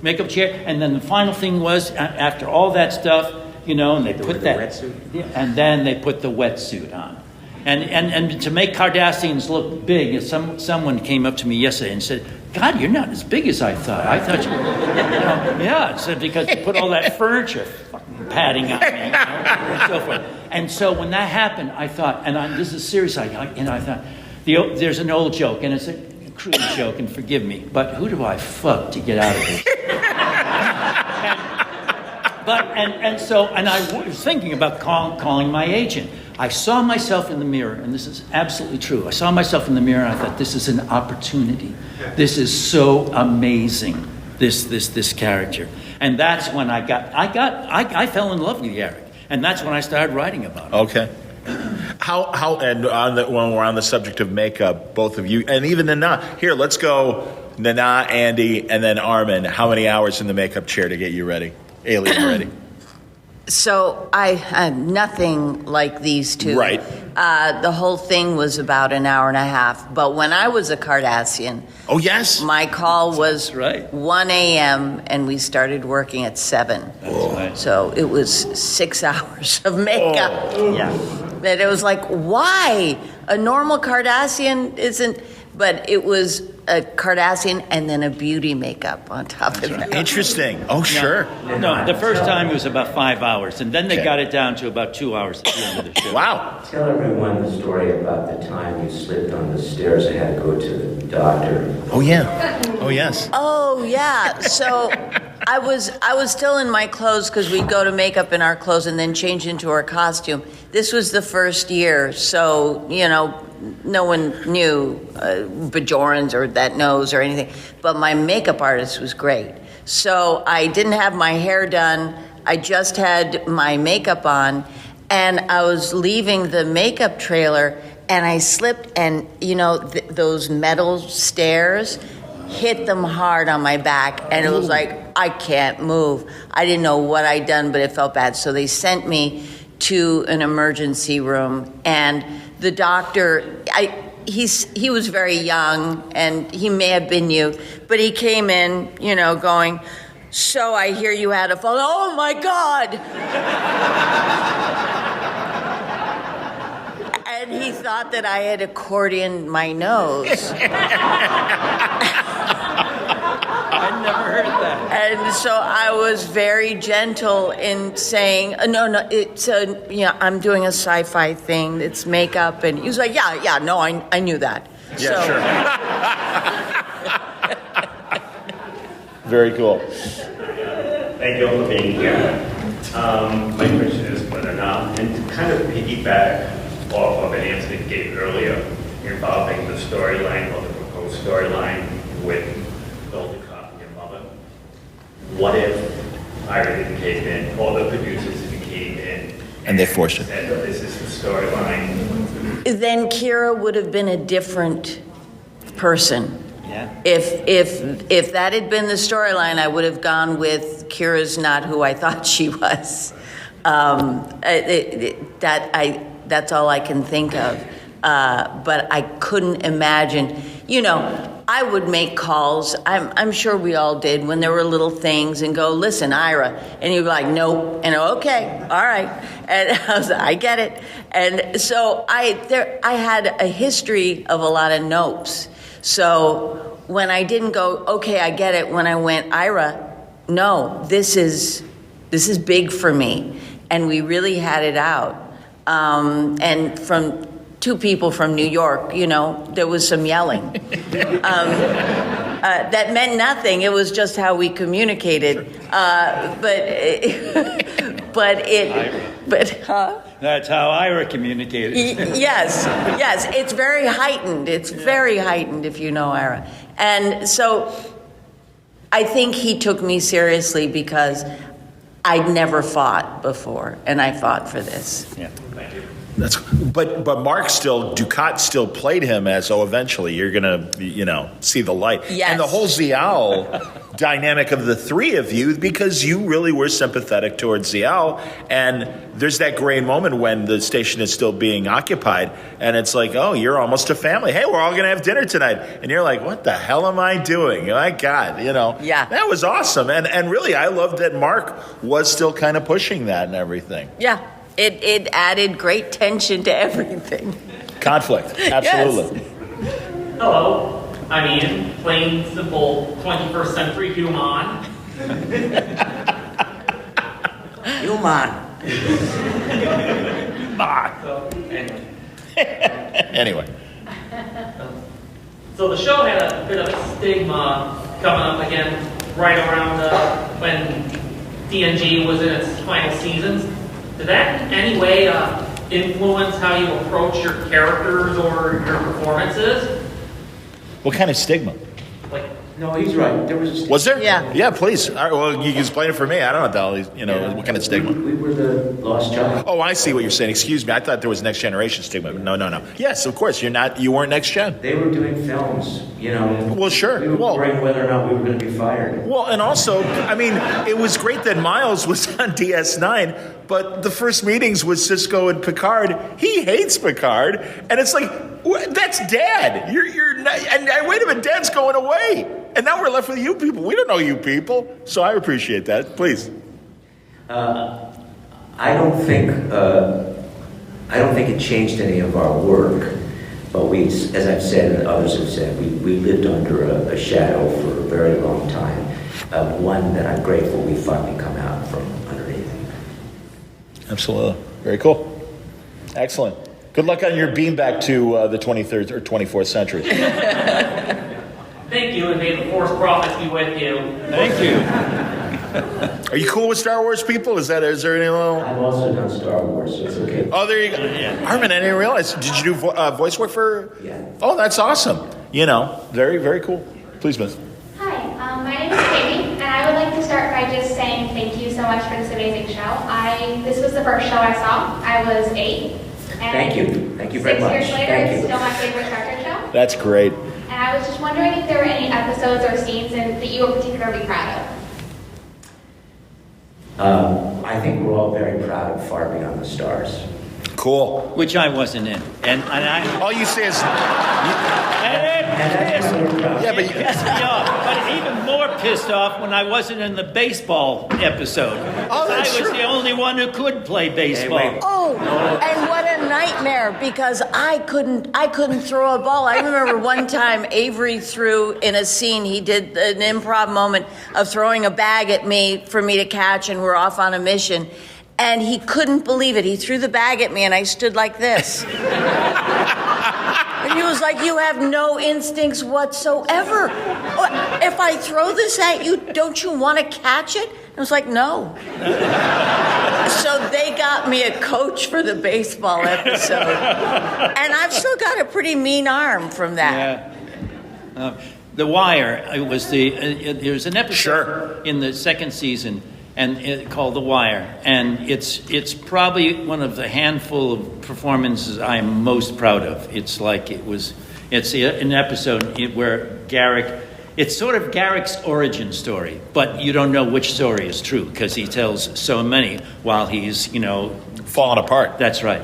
makeup chair, and then the final thing was after all that stuff, and they put that wetsuit, and then they put the wetsuit on, and to make Cardassians look big. Someone came up to me yesterday and said, "God, you're not as big as I thought. I thought you were." Yeah, so because they put all that furniture padding on me, and so forth. And so when that happened, I thought, this is serious. I thought, there's an old joke, and it's crude joke, and forgive me, but who do I fuck to get out of this? And I was thinking about calling my agent. I saw myself in the mirror, and this is absolutely true. I saw myself in the mirror, and I thought, this is an opportunity. This is so amazing, this character. And that's when I fell in love with Garak. And that's when I started writing about it. Okay. When we're on the subject of makeup, both of you, and even Nana, here, let's go Nana, Andy, and then Armin. How many hours in the makeup chair to get you ready? Alien ready? So I had nothing like these two. Right. The whole thing was about an hour and a half. But when I was a Cardassian, oh yes, my call was right. 1 a.m. and we started working at 7. Right. So it was 6 hours of makeup. Oh. Yeah. That it was like, why? A normal Cardassian isn't, but it was a Cardassian and then a beauty makeup on top of that. Interesting. Oh, sure. No, the first time it was about 5 hours, and then they Okay. got it down to about 2 hours at the end of the show. Wow. Tell everyone the story about the time you slipped on the stairs and had to go to the doctor. Oh, yeah. Oh, yes. Oh yeah. So I was still in my clothes because we'd go to makeup in our clothes and then change into our costume. This was the first year, so no one knew Bajorans or that nose or anything. But my makeup artist was great. So I didn't have my hair done. I just had my makeup on, and I was leaving the makeup trailer, and I slipped, and those metal stairs hit them hard on my back, and it was like, I can't move. I didn't know what I'd done, but it felt bad. So they sent me to an emergency room, and the doctor, he was very young, and he may have been you, but he came in, going, so I hear you had a fall. Oh my God! And he thought that I had accordioned my nose. I never heard that. And so I was very gentle in saying, no, it's I'm doing a sci-fi thing. It's makeup. And he was like, yeah, no, I knew that. Yeah, sure. Very cool. Thank you all for being here. My question is whether or not, and to kind of piggyback off of an answer that you gave earlier involving the storyline or the proposed storyline with Golden Cop and your mother, what if Ira didn't cave in, all the producers didn't cave in, And they forced it. said, this is the storyline? Then Kira would have been a different person. Yeah. If that had been the storyline, I would have gone with Kira's not who I thought she was. That's all I can think of. But I couldn't imagine. I would make calls. I'm sure we all did when there were little things and go, listen, Ira, and you'd be like, nope, and okay, all right, and I was like, I get it, and so I had a history of a lot of nopes. So when I didn't go, okay, I get it, when I went, Ira, no, this is big for me, and we really had it out. And from two people from New York, there was some yelling. That meant nothing. It was just how we communicated. That's how Ira communicated. Yes. It's very heightened. It's very heightened if you know Ira. And so I think he took me seriously because I'd never fought before, and I fought for this. Yeah. Thank you. But Ducat still played him as, eventually you're gonna, see the light. Yes. And the whole Zial dynamic of the three of you, because you really were sympathetic towards Zial, and there's that gray moment when the station is still being occupied, and it's like, oh, you're almost a family. Hey, we're all gonna have dinner tonight, and you're like, what the hell am I doing? My God, Yeah. that was awesome, and really, I loved that Mark was still kind of pushing that and everything. Yeah. It added great tension to everything. Conflict, absolutely. Hello, I'm Ian, plain, simple, 21st century human. Human. So, anyway. Anyway. So the show had a bit of a stigma coming up again right around when TNG was in its final seasons. Did that in any way influence how you approach your characters or your performances? What kind of stigma? Like, No, he's right. There was a Was there? Yeah. Yeah, please. All right, well, you can explain it for me. I don't know, what kind of stigma. We were the lost child. Oh, I see what you're saying. Excuse me. I thought there was next generation stigma. No. Yes, of course. You weren't next gen. They were doing films, Well, sure. We were Well, worrying whether or not we were going to be fired. Well, and also, I mean, it was great that Miles was on DS9, but the first meetings with Sisko and Picard, he hates Picard, and it's like, that's Dad. You're not, and wait a minute, Dad's going away, and now we're left with you people. We don't know you people, so I appreciate that. Please. I don't think it changed any of our work, but we, as I've said and others have said, we lived under a shadow for a very long time. One that I'm grateful we finally come out from underneath. Absolutely. Very cool. Excellent. Good luck on your beam back to the 23rd or 24th century. thank you, and may the Force prophets be with you. Thank you. Are you cool with Star Wars people? Is there any little... I've also done Star Wars, so it's okay. Oh, there you go. Yeah. Armin, I didn't realize. Did you do voice work for... Yeah. Oh, that's awesome. Very, very cool. Please, miss. Hi, my name is Katie, and I would like to start by just saying thank you so much for this amazing show. This was the first show I saw. I was 8. And Thank you. Thank you very much. 6 years later, Thank it's you. still my favorite Star Trek show. That's great. And I was just wondering if there were any episodes or scenes that you were particularly proud of. I think we're all very proud of Far Beyond the Stars. Cool. Which I wasn't in. And I... All you say is... Yeah, but it pissed me off. But even more pissed off when I wasn't in the baseball episode. Oh, that's I was true. the only one who could play baseball. Hey, wait. Oh, and what a nightmare, because I couldn't throw a ball. I remember one time Avery threw in a scene, he did an improv moment of throwing a bag at me for me to catch, and we're off on a mission. And he couldn't believe it. He threw the bag at me, and I stood like this. And he was like, "You have no instincts whatsoever. If I throw this at you, don't you want to catch it?" I was like, "No." So they got me a coach for the baseball episode. And I've still got a pretty mean arm from that. Yeah. The Wire, it was there's an episode in the second season called The Wire, and it's probably one of the handful of performances I'm most proud of. It's an episode where Garak, it's sort of Garak's origin story, but you don't know which story is true because he tells so many while he's, falling apart. That's right.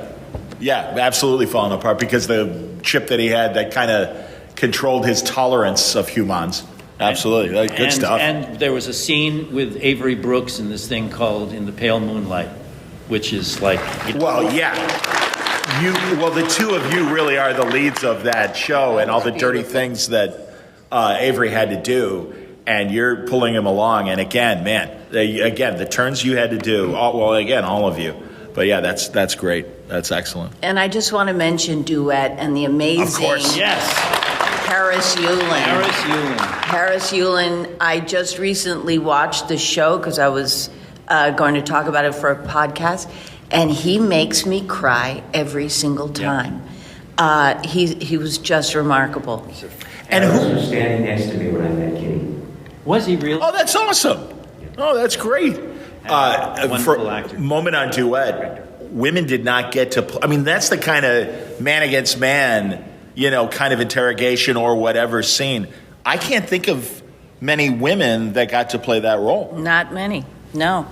Yeah, absolutely falling apart because the chip that he had that kind of controlled his tolerance of humans. Absolutely. Good stuff. And there was a scene with Avery Brooks in this thing called In the Pale Moonlight, which is like... Well, yeah. The two of you really are the leads of that show and all the dirty things that Avery had to do, and you're pulling him along. And again, the turns you had to do, all of you. But yeah, that's great. That's excellent. And I just want to mention Duet and the amazing... Of course. Yes. Harris Yulin. I just recently watched the show because I was going to talk about it for a podcast, and he makes me cry every single time. Yeah. He was just remarkable. And who was standing next to me when I met Kitty? Was he really? Oh, that's awesome. Oh, that's great. Wonderful actor. Moment on Duet. Women did not get to. I mean, that's the kind of man against man, kind of interrogation or whatever scene. I can't think of many women that got to play that role. Not many, no.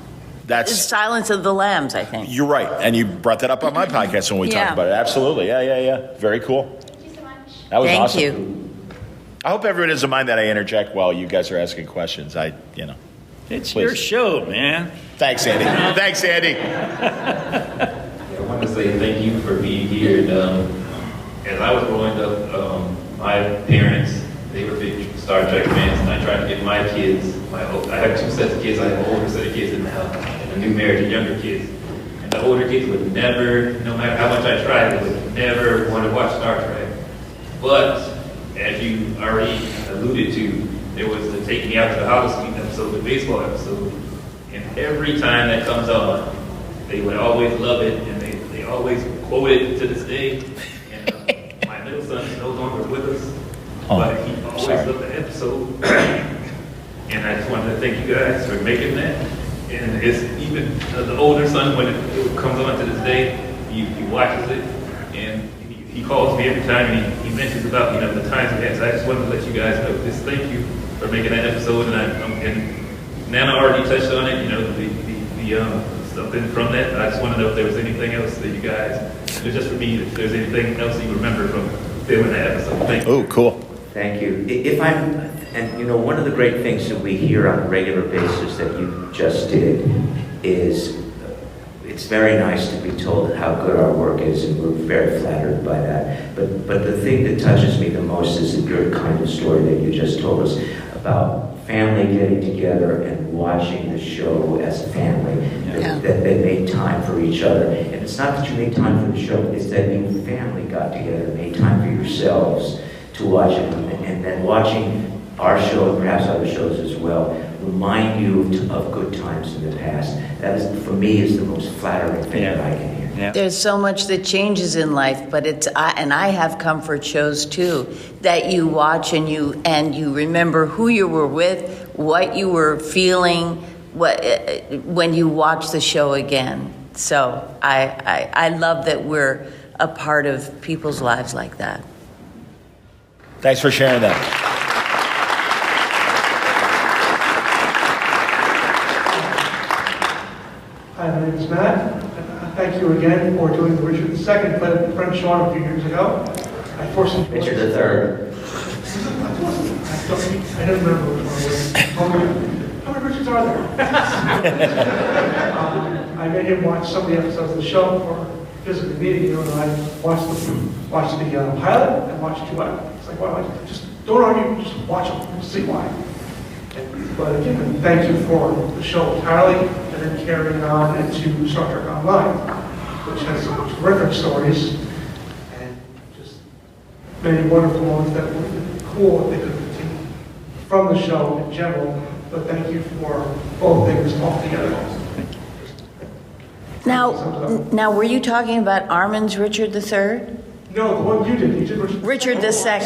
That's it's Silence of the Lambs, I think. You're right, and you brought that up on my podcast when we talked about it. Absolutely, yeah. Very cool. Thank you so much. That was awesome. Thank you. I hope everyone doesn't mind that I interject while you guys are asking questions. It's please. Your show, man. Thanks, Andy. Thanks, Andy. I want to say thank you for being here. As I was growing up, my parents, they were big Star Trek fans, and I tried to get my kids, I have 2 sets of kids. I have an older set of kids and a new marriage and younger kids. And the older kids would never, no matter how much I tried, they would never want to watch Star Trek. But as as you already alluded to, there was the Take Me Out to the Hollow Suite episode, the baseball episode, and every time that comes on, they would always love it, and they always quote it to this day. And my middle son is no longer with us, but he always loved the episode. And I just wanted to thank you guys for making that. And it's even the older son, when it comes on to this day, he watches it, and he calls me every time, and he mentions about the times he had. So I just wanted to let you guys know, just thank you for making that episode. And Nana already touched on it, the something from that. I just want to know if there was anything else that you guys, just for me, if there's anything else you remember from filming that episode. Thank you. Oh, cool. Thank you. One of the great things that we hear on a regular basis that you just did is it's very nice to be told how good our work is, and we're very flattered by that. But the thing that touches me the most is your kind of story that you just told us about family getting together and watching the show as a family, that they made time for each other. And it's not that you made time for the show, it's that your family got together and made time for yourselves to watch it. And then watching our show, and perhaps other shows as well, remind you of good times in the past. That is, for me, is the most flattering thing that I can hear. Yeah. There's so much that changes in life, but I have comfort shows too, that you watch and you remember who you were with, what you were feeling, when you watch the show again. So I love that we're a part of people's lives like that. Thanks for sharing that. Hi, my name is Matt. Thank you again for doing the Richard II play French Sean a few years ago. I forced him to Richard III. I don't remember which one it was. How many Richards are there? I made him watch some of the episodes of the show for physically meeting, and I watched the pilot and watched 2 out. It's like, well, just don't argue, just watch them and see why. But again, thank you for the show entirely, and then carrying on into Star Trek Online, which has some terrific stories, and just many wonderful moments that were cool that they could continue from the show in general. But thank you for both things all together. Now, were you talking about Armin's Richard III? No, the one you did. You did Richard II. I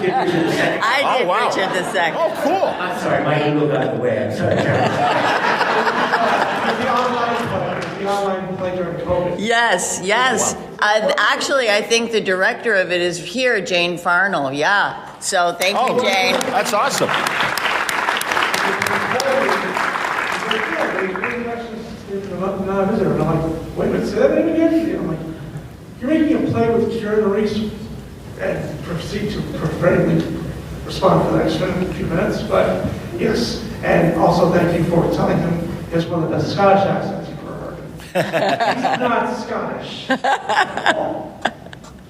did Richard II. Oh, cool. I'm sorry, my ego got in the way. I'm sorry. The online play during COVID. Yes. Actually, I think the director of it is here, Jane Farnell. Yeah. So thank you, Jane. That's awesome. And I'm like, wait a minute, say that name again? I'm like, you're making a play with Keanu Reeves, and proceed to professionally respond for the next few minutes. But yes, and also thank you for telling him he has one of the best Scottish accents you've ever heard. He's not Scottish.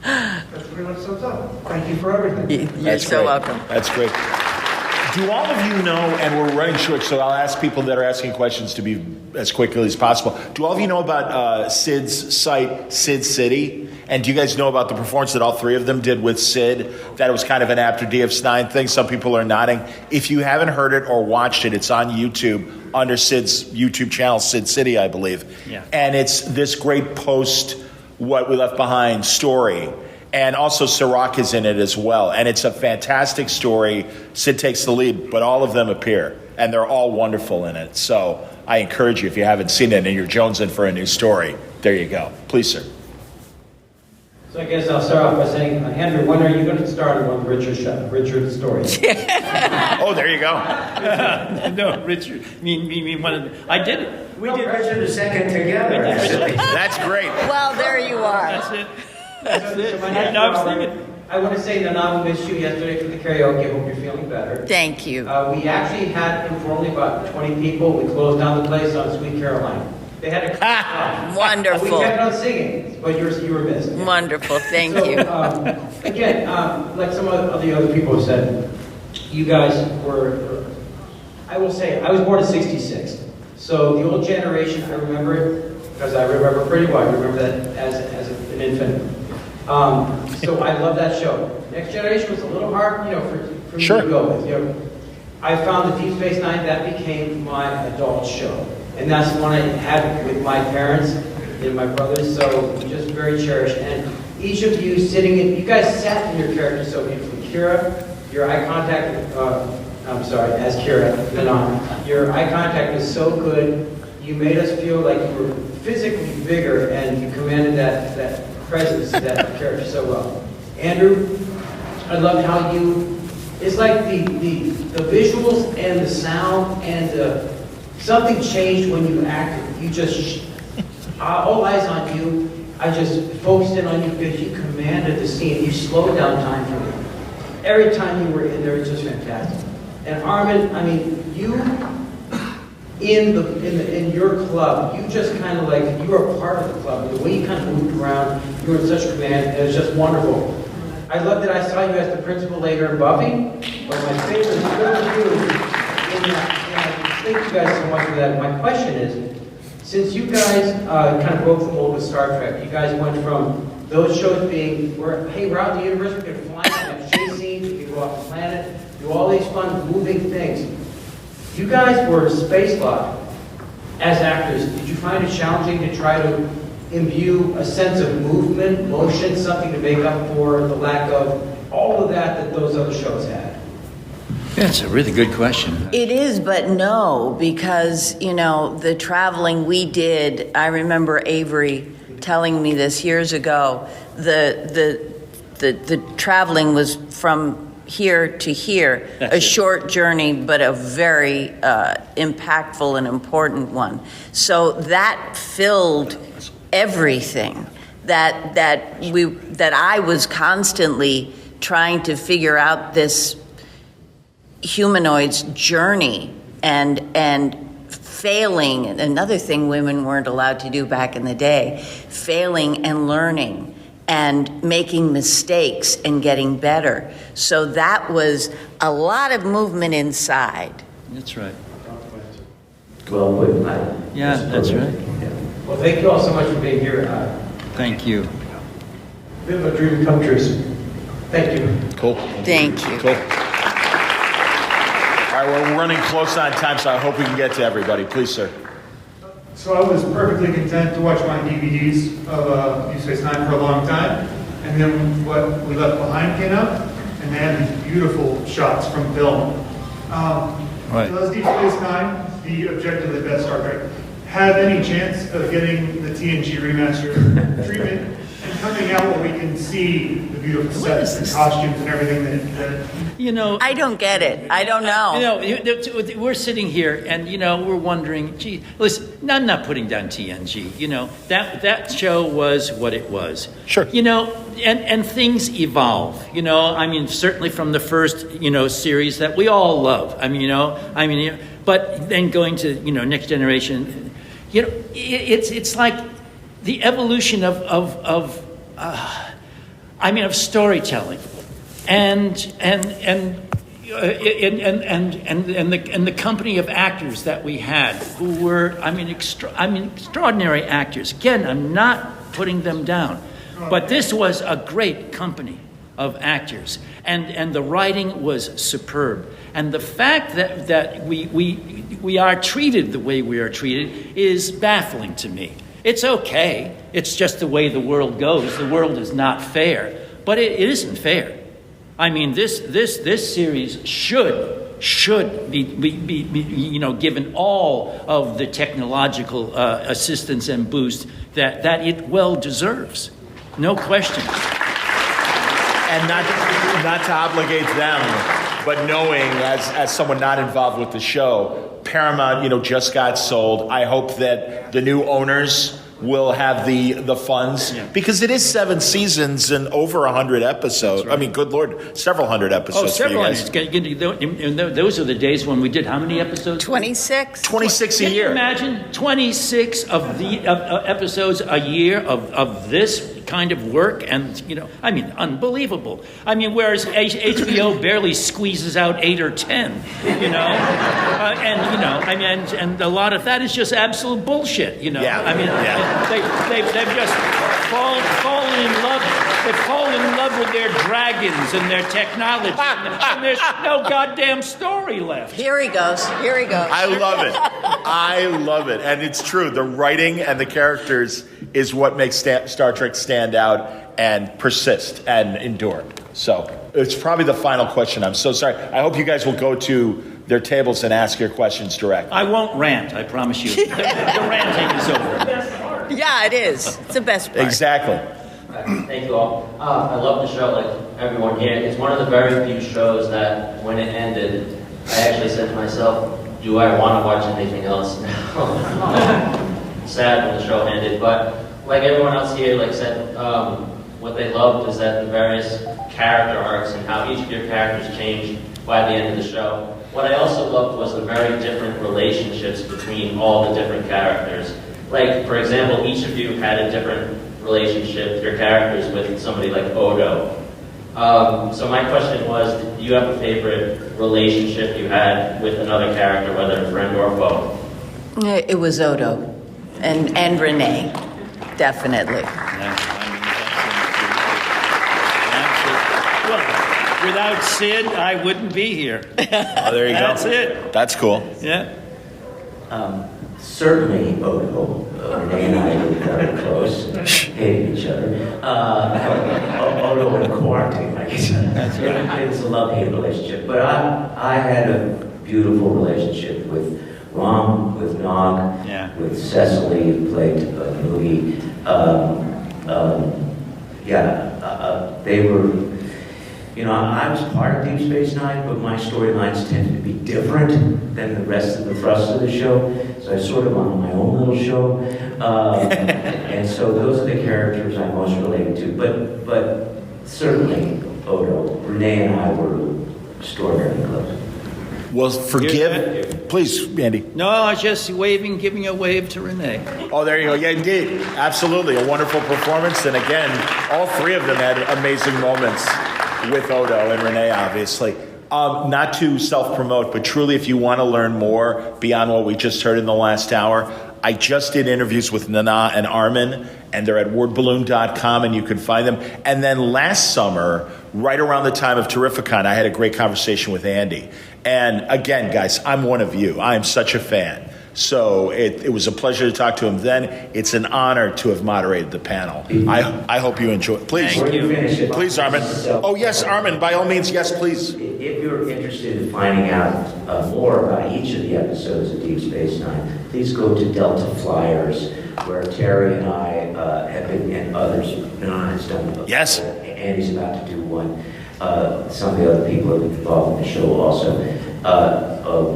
That's pretty much sums up. Thank you for everything. You're so welcome. That's great. Do all of you know, and we're running short, so I'll ask people that are asking questions to be as quickly as possible. Do all of you know about Sid's site, Sid City? And do you guys know about the performance that all three of them did with Sid? That it was kind of an after DS9 thing. Some people are nodding. If you haven't heard it or watched it, it's on YouTube under Sid's YouTube channel, Sid City, I believe. Yeah. And it's this great post What We Left Behind story. And also Sirach is in it as well. And it's a fantastic story. Sid takes the lead, but all of them appear. And they're all wonderful in it. So I encourage you, if you haven't seen it and you're jonesing for a new story, there you go. Please, sir. So I guess I'll start off by saying, Andrew, when are you going to start on one of Richard's stories? Oh, there you go. No, Richard. Me one of the, I did it. We did Richard II together. That's great. Well, there you are. That's it. That's it. So I was thinking. I want to say that I missed you yesterday for the karaoke. Hope you're feeling better. Thank you. We actually had informally about 20 people. We closed down the place on Sweet Caroline. They had a wonderful. We kept on singing, but you were missed. Wonderful. Thank you. Again, like some of the other people have said, you guys were. I will say, I was born in '66, so the old generation. I remember it because I remember pretty well. I remember that as an infant. So I love that show. Next Generation was a little hard, for me to go with. I found the Deep Space Nine, that became my adult show. And that's the one I had with my parents and my brothers, so just very cherished. And each of you you guys sat in your characters so beautifully. Kira, your eye contact, as Kira, your eye contact was so good. You made us feel like you were physically bigger, and you commanded that presence, that character so well. Andrew, I loved how it's like the visuals and the sound and something changed when you acted. You just, all eyes on you. I just focused in on you because you commanded the scene. You slowed down time for me. Every time you were in there, it's just fantastic. And Armin, I mean, you in your club, you just kind of like, you were a part of the club. The way you kind of moved around, you were in such command, it was just wonderful. I love that I saw you as the principal later in Buffy, but my favorite is you in that. Thank you guys so much for that. My question is, since you guys kind of broke the mold with Star Trek, you guys went from those shows being, hey, we're out in the universe, we're going to fly, and have chase scenes, we can go off the planet, do all these fun moving things. You guys were space-locked as actors. Did you find it challenging to try to imbue a sense of movement, motion, something to make up for the lack of all of that those other shows had? That's a really good question. It is, but no, because, the traveling we did, I remember Avery telling me this years ago, the traveling was from here to here, a short journey, but a very impactful and important one. So that filled everything that I was constantly trying to figure out this humanoid's journey and failing. Another thing women weren't allowed to do back in the day, failing and learning and making mistakes and getting better. So that was a lot of movement inside. That's right. Well put. Yeah, that's right. Well, thank you all so much for being here. Thank you. Bit of a dream come true. Thank you. Cool. Thank you. Cool. All right, we're running close on time, so I hope we can get to everybody. Please, sir. So I was perfectly content to watch my DVDs of Deep Space Nine for a long time, and then what we left behind came out, and they had these beautiful shots from film. Right. Does Deep Space Nine, the objectively best Star Trek, have any chance of getting the TNG remaster treatment and coming out where we can see the beautiful sets and costumes and everything that I don't get it. I don't know. We're sitting here and, we're wondering, gee, listen, I'm not putting down TNG. That show was what it was. Sure. And things evolve, certainly from the first, series that we all love. But then going to, Next Generation, it's like the evolution of storytelling, and the company of actors that we had who were, extraordinary actors. Again, I'm not putting them down, but this was a great company of actors, and the writing was superb, and the fact that we are treated the way we are treated is baffling to me. It's okay. It's just the way the world goes. The world is not fair, but it isn't fair. This series should be given all of the technological assistance and boost that it well deserves. No question. And not to obligate them, but knowing as someone not involved with the show, Paramount, just got sold. I hope that the new owners will have the funds, because it is 7 seasons and over 100 episodes. Right. Good Lord, several hundred episodes. Oh, several for you hundred. Those are the days when we did how many episodes? 26. 26 a year. Can you imagine 26 of the episodes a year of this kind of work? And unbelievable. Whereas HBO barely squeezes out 8 or 10. And a lot of that is just absolute bullshit. Yeah. They've just fall in love with their dragons and their technology, and there's no goddamn story left. Here he goes. I love it. And it's true. The writing and the characters is what makes Star Trek stand out and persist and endure. So it's probably the final question. I'm so sorry. I hope you guys will go to their tables and ask your questions direct. I won't rant, I promise you. The ranting is over. Yeah, it is. It's the best part. Exactly. Thank you all. I love the show, like everyone here. It's one of the very few shows that, when it ended, I actually said to myself, do I want to watch anything else now? Sad when the show ended, but like everyone else here, like said, what they loved is that the various character arcs and how each of your characters changed by the end of the show. What I also loved was the very different relationships between all the different characters. Like, for example, each of you had a different relationship, your characters, with somebody like Odo. So my question was, do you have a favorite relationship you had with another character, whether a friend or foe? It was Odo and Renee, definitely. Without Sid, I wouldn't be here. Oh, there you go. That's it. That's cool. Yeah. Certainly, Odo. Renee and I were very close, hated each other. Odo and Quark didn't like each other. That's right. It was a love-hate relationship. But I had a beautiful relationship with Rom, with Nog, with Cecily, who played the movie. They were, I was part of Deep Space Nine, but my storylines tended to be different than the rest of the thrust of the show. So I was sort of on my own little show. And so those are the characters I'm most related to. But certainly, Odo, Renee and I were extraordinarily close. Well, please, Andy. No, I was just giving a wave to Renee. Oh, there you go. Yeah, indeed. Absolutely. A wonderful performance. And again, all three of them had amazing moments with Odo and Renee, obviously. Not to self-promote, but truly, if you want to learn more beyond what we just heard in the last hour, I just did interviews with Nana and Armin, and they're at wordballoon.com, and you can find them. And then last summer, right around the time of Terrificon, I had a great conversation with Andy. And again, guys, I'm one of you. I am such a fan. So it was a pleasure to talk to him then. It's an honor to have moderated the panel. I hope you enjoy it. Please. Thank you. Please, Armin. Oh, yes, Armin, by all means, yes, please. If you're interested in finding out more about each of the episodes of Deep Space Nine, please go to Delta Flyers, where Terry and I have been, and others, Nana has done. Yes. Andy's about to do one. Some of the other people have been involved in the show also,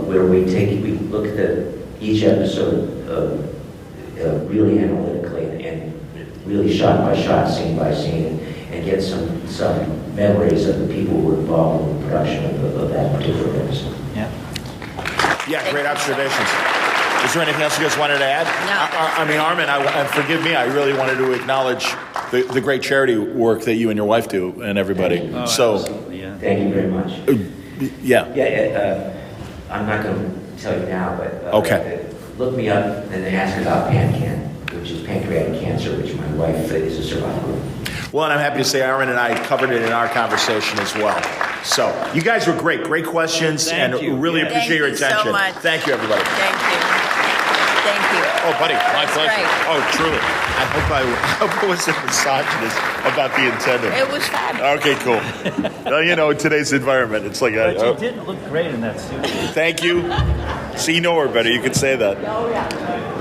where we look at each episode really analytically and really shot by shot, scene by scene, and get some memories of the people who were involved in the production of that particular episode. Yeah, great observations. Is there anything else you guys wanted to add? No. I mean, Armin, forgive me, I really wanted to acknowledge the great charity work that you and your wife do and everybody. Oh, absolutely, yeah. Thank you very much. I'm not going to tell you now, but look me up and ask about PanCan, which is pancreatic cancer, which my wife is a survivor of. Well, and I'm happy to say Armin and I covered it in our conversation as well. So you guys were great great questions, really appreciate your attention. Thank you so much. Thank you, everybody. Thank you. Oh, buddy, my pleasure. Great. Oh, truly. I hope I wasn't misogynist about the intended. It was fabulous. Okay, cool. Well, in today's environment, it's like... But you did look great in that suit. Thank you. See, you know her better. You could say that. Oh, yeah.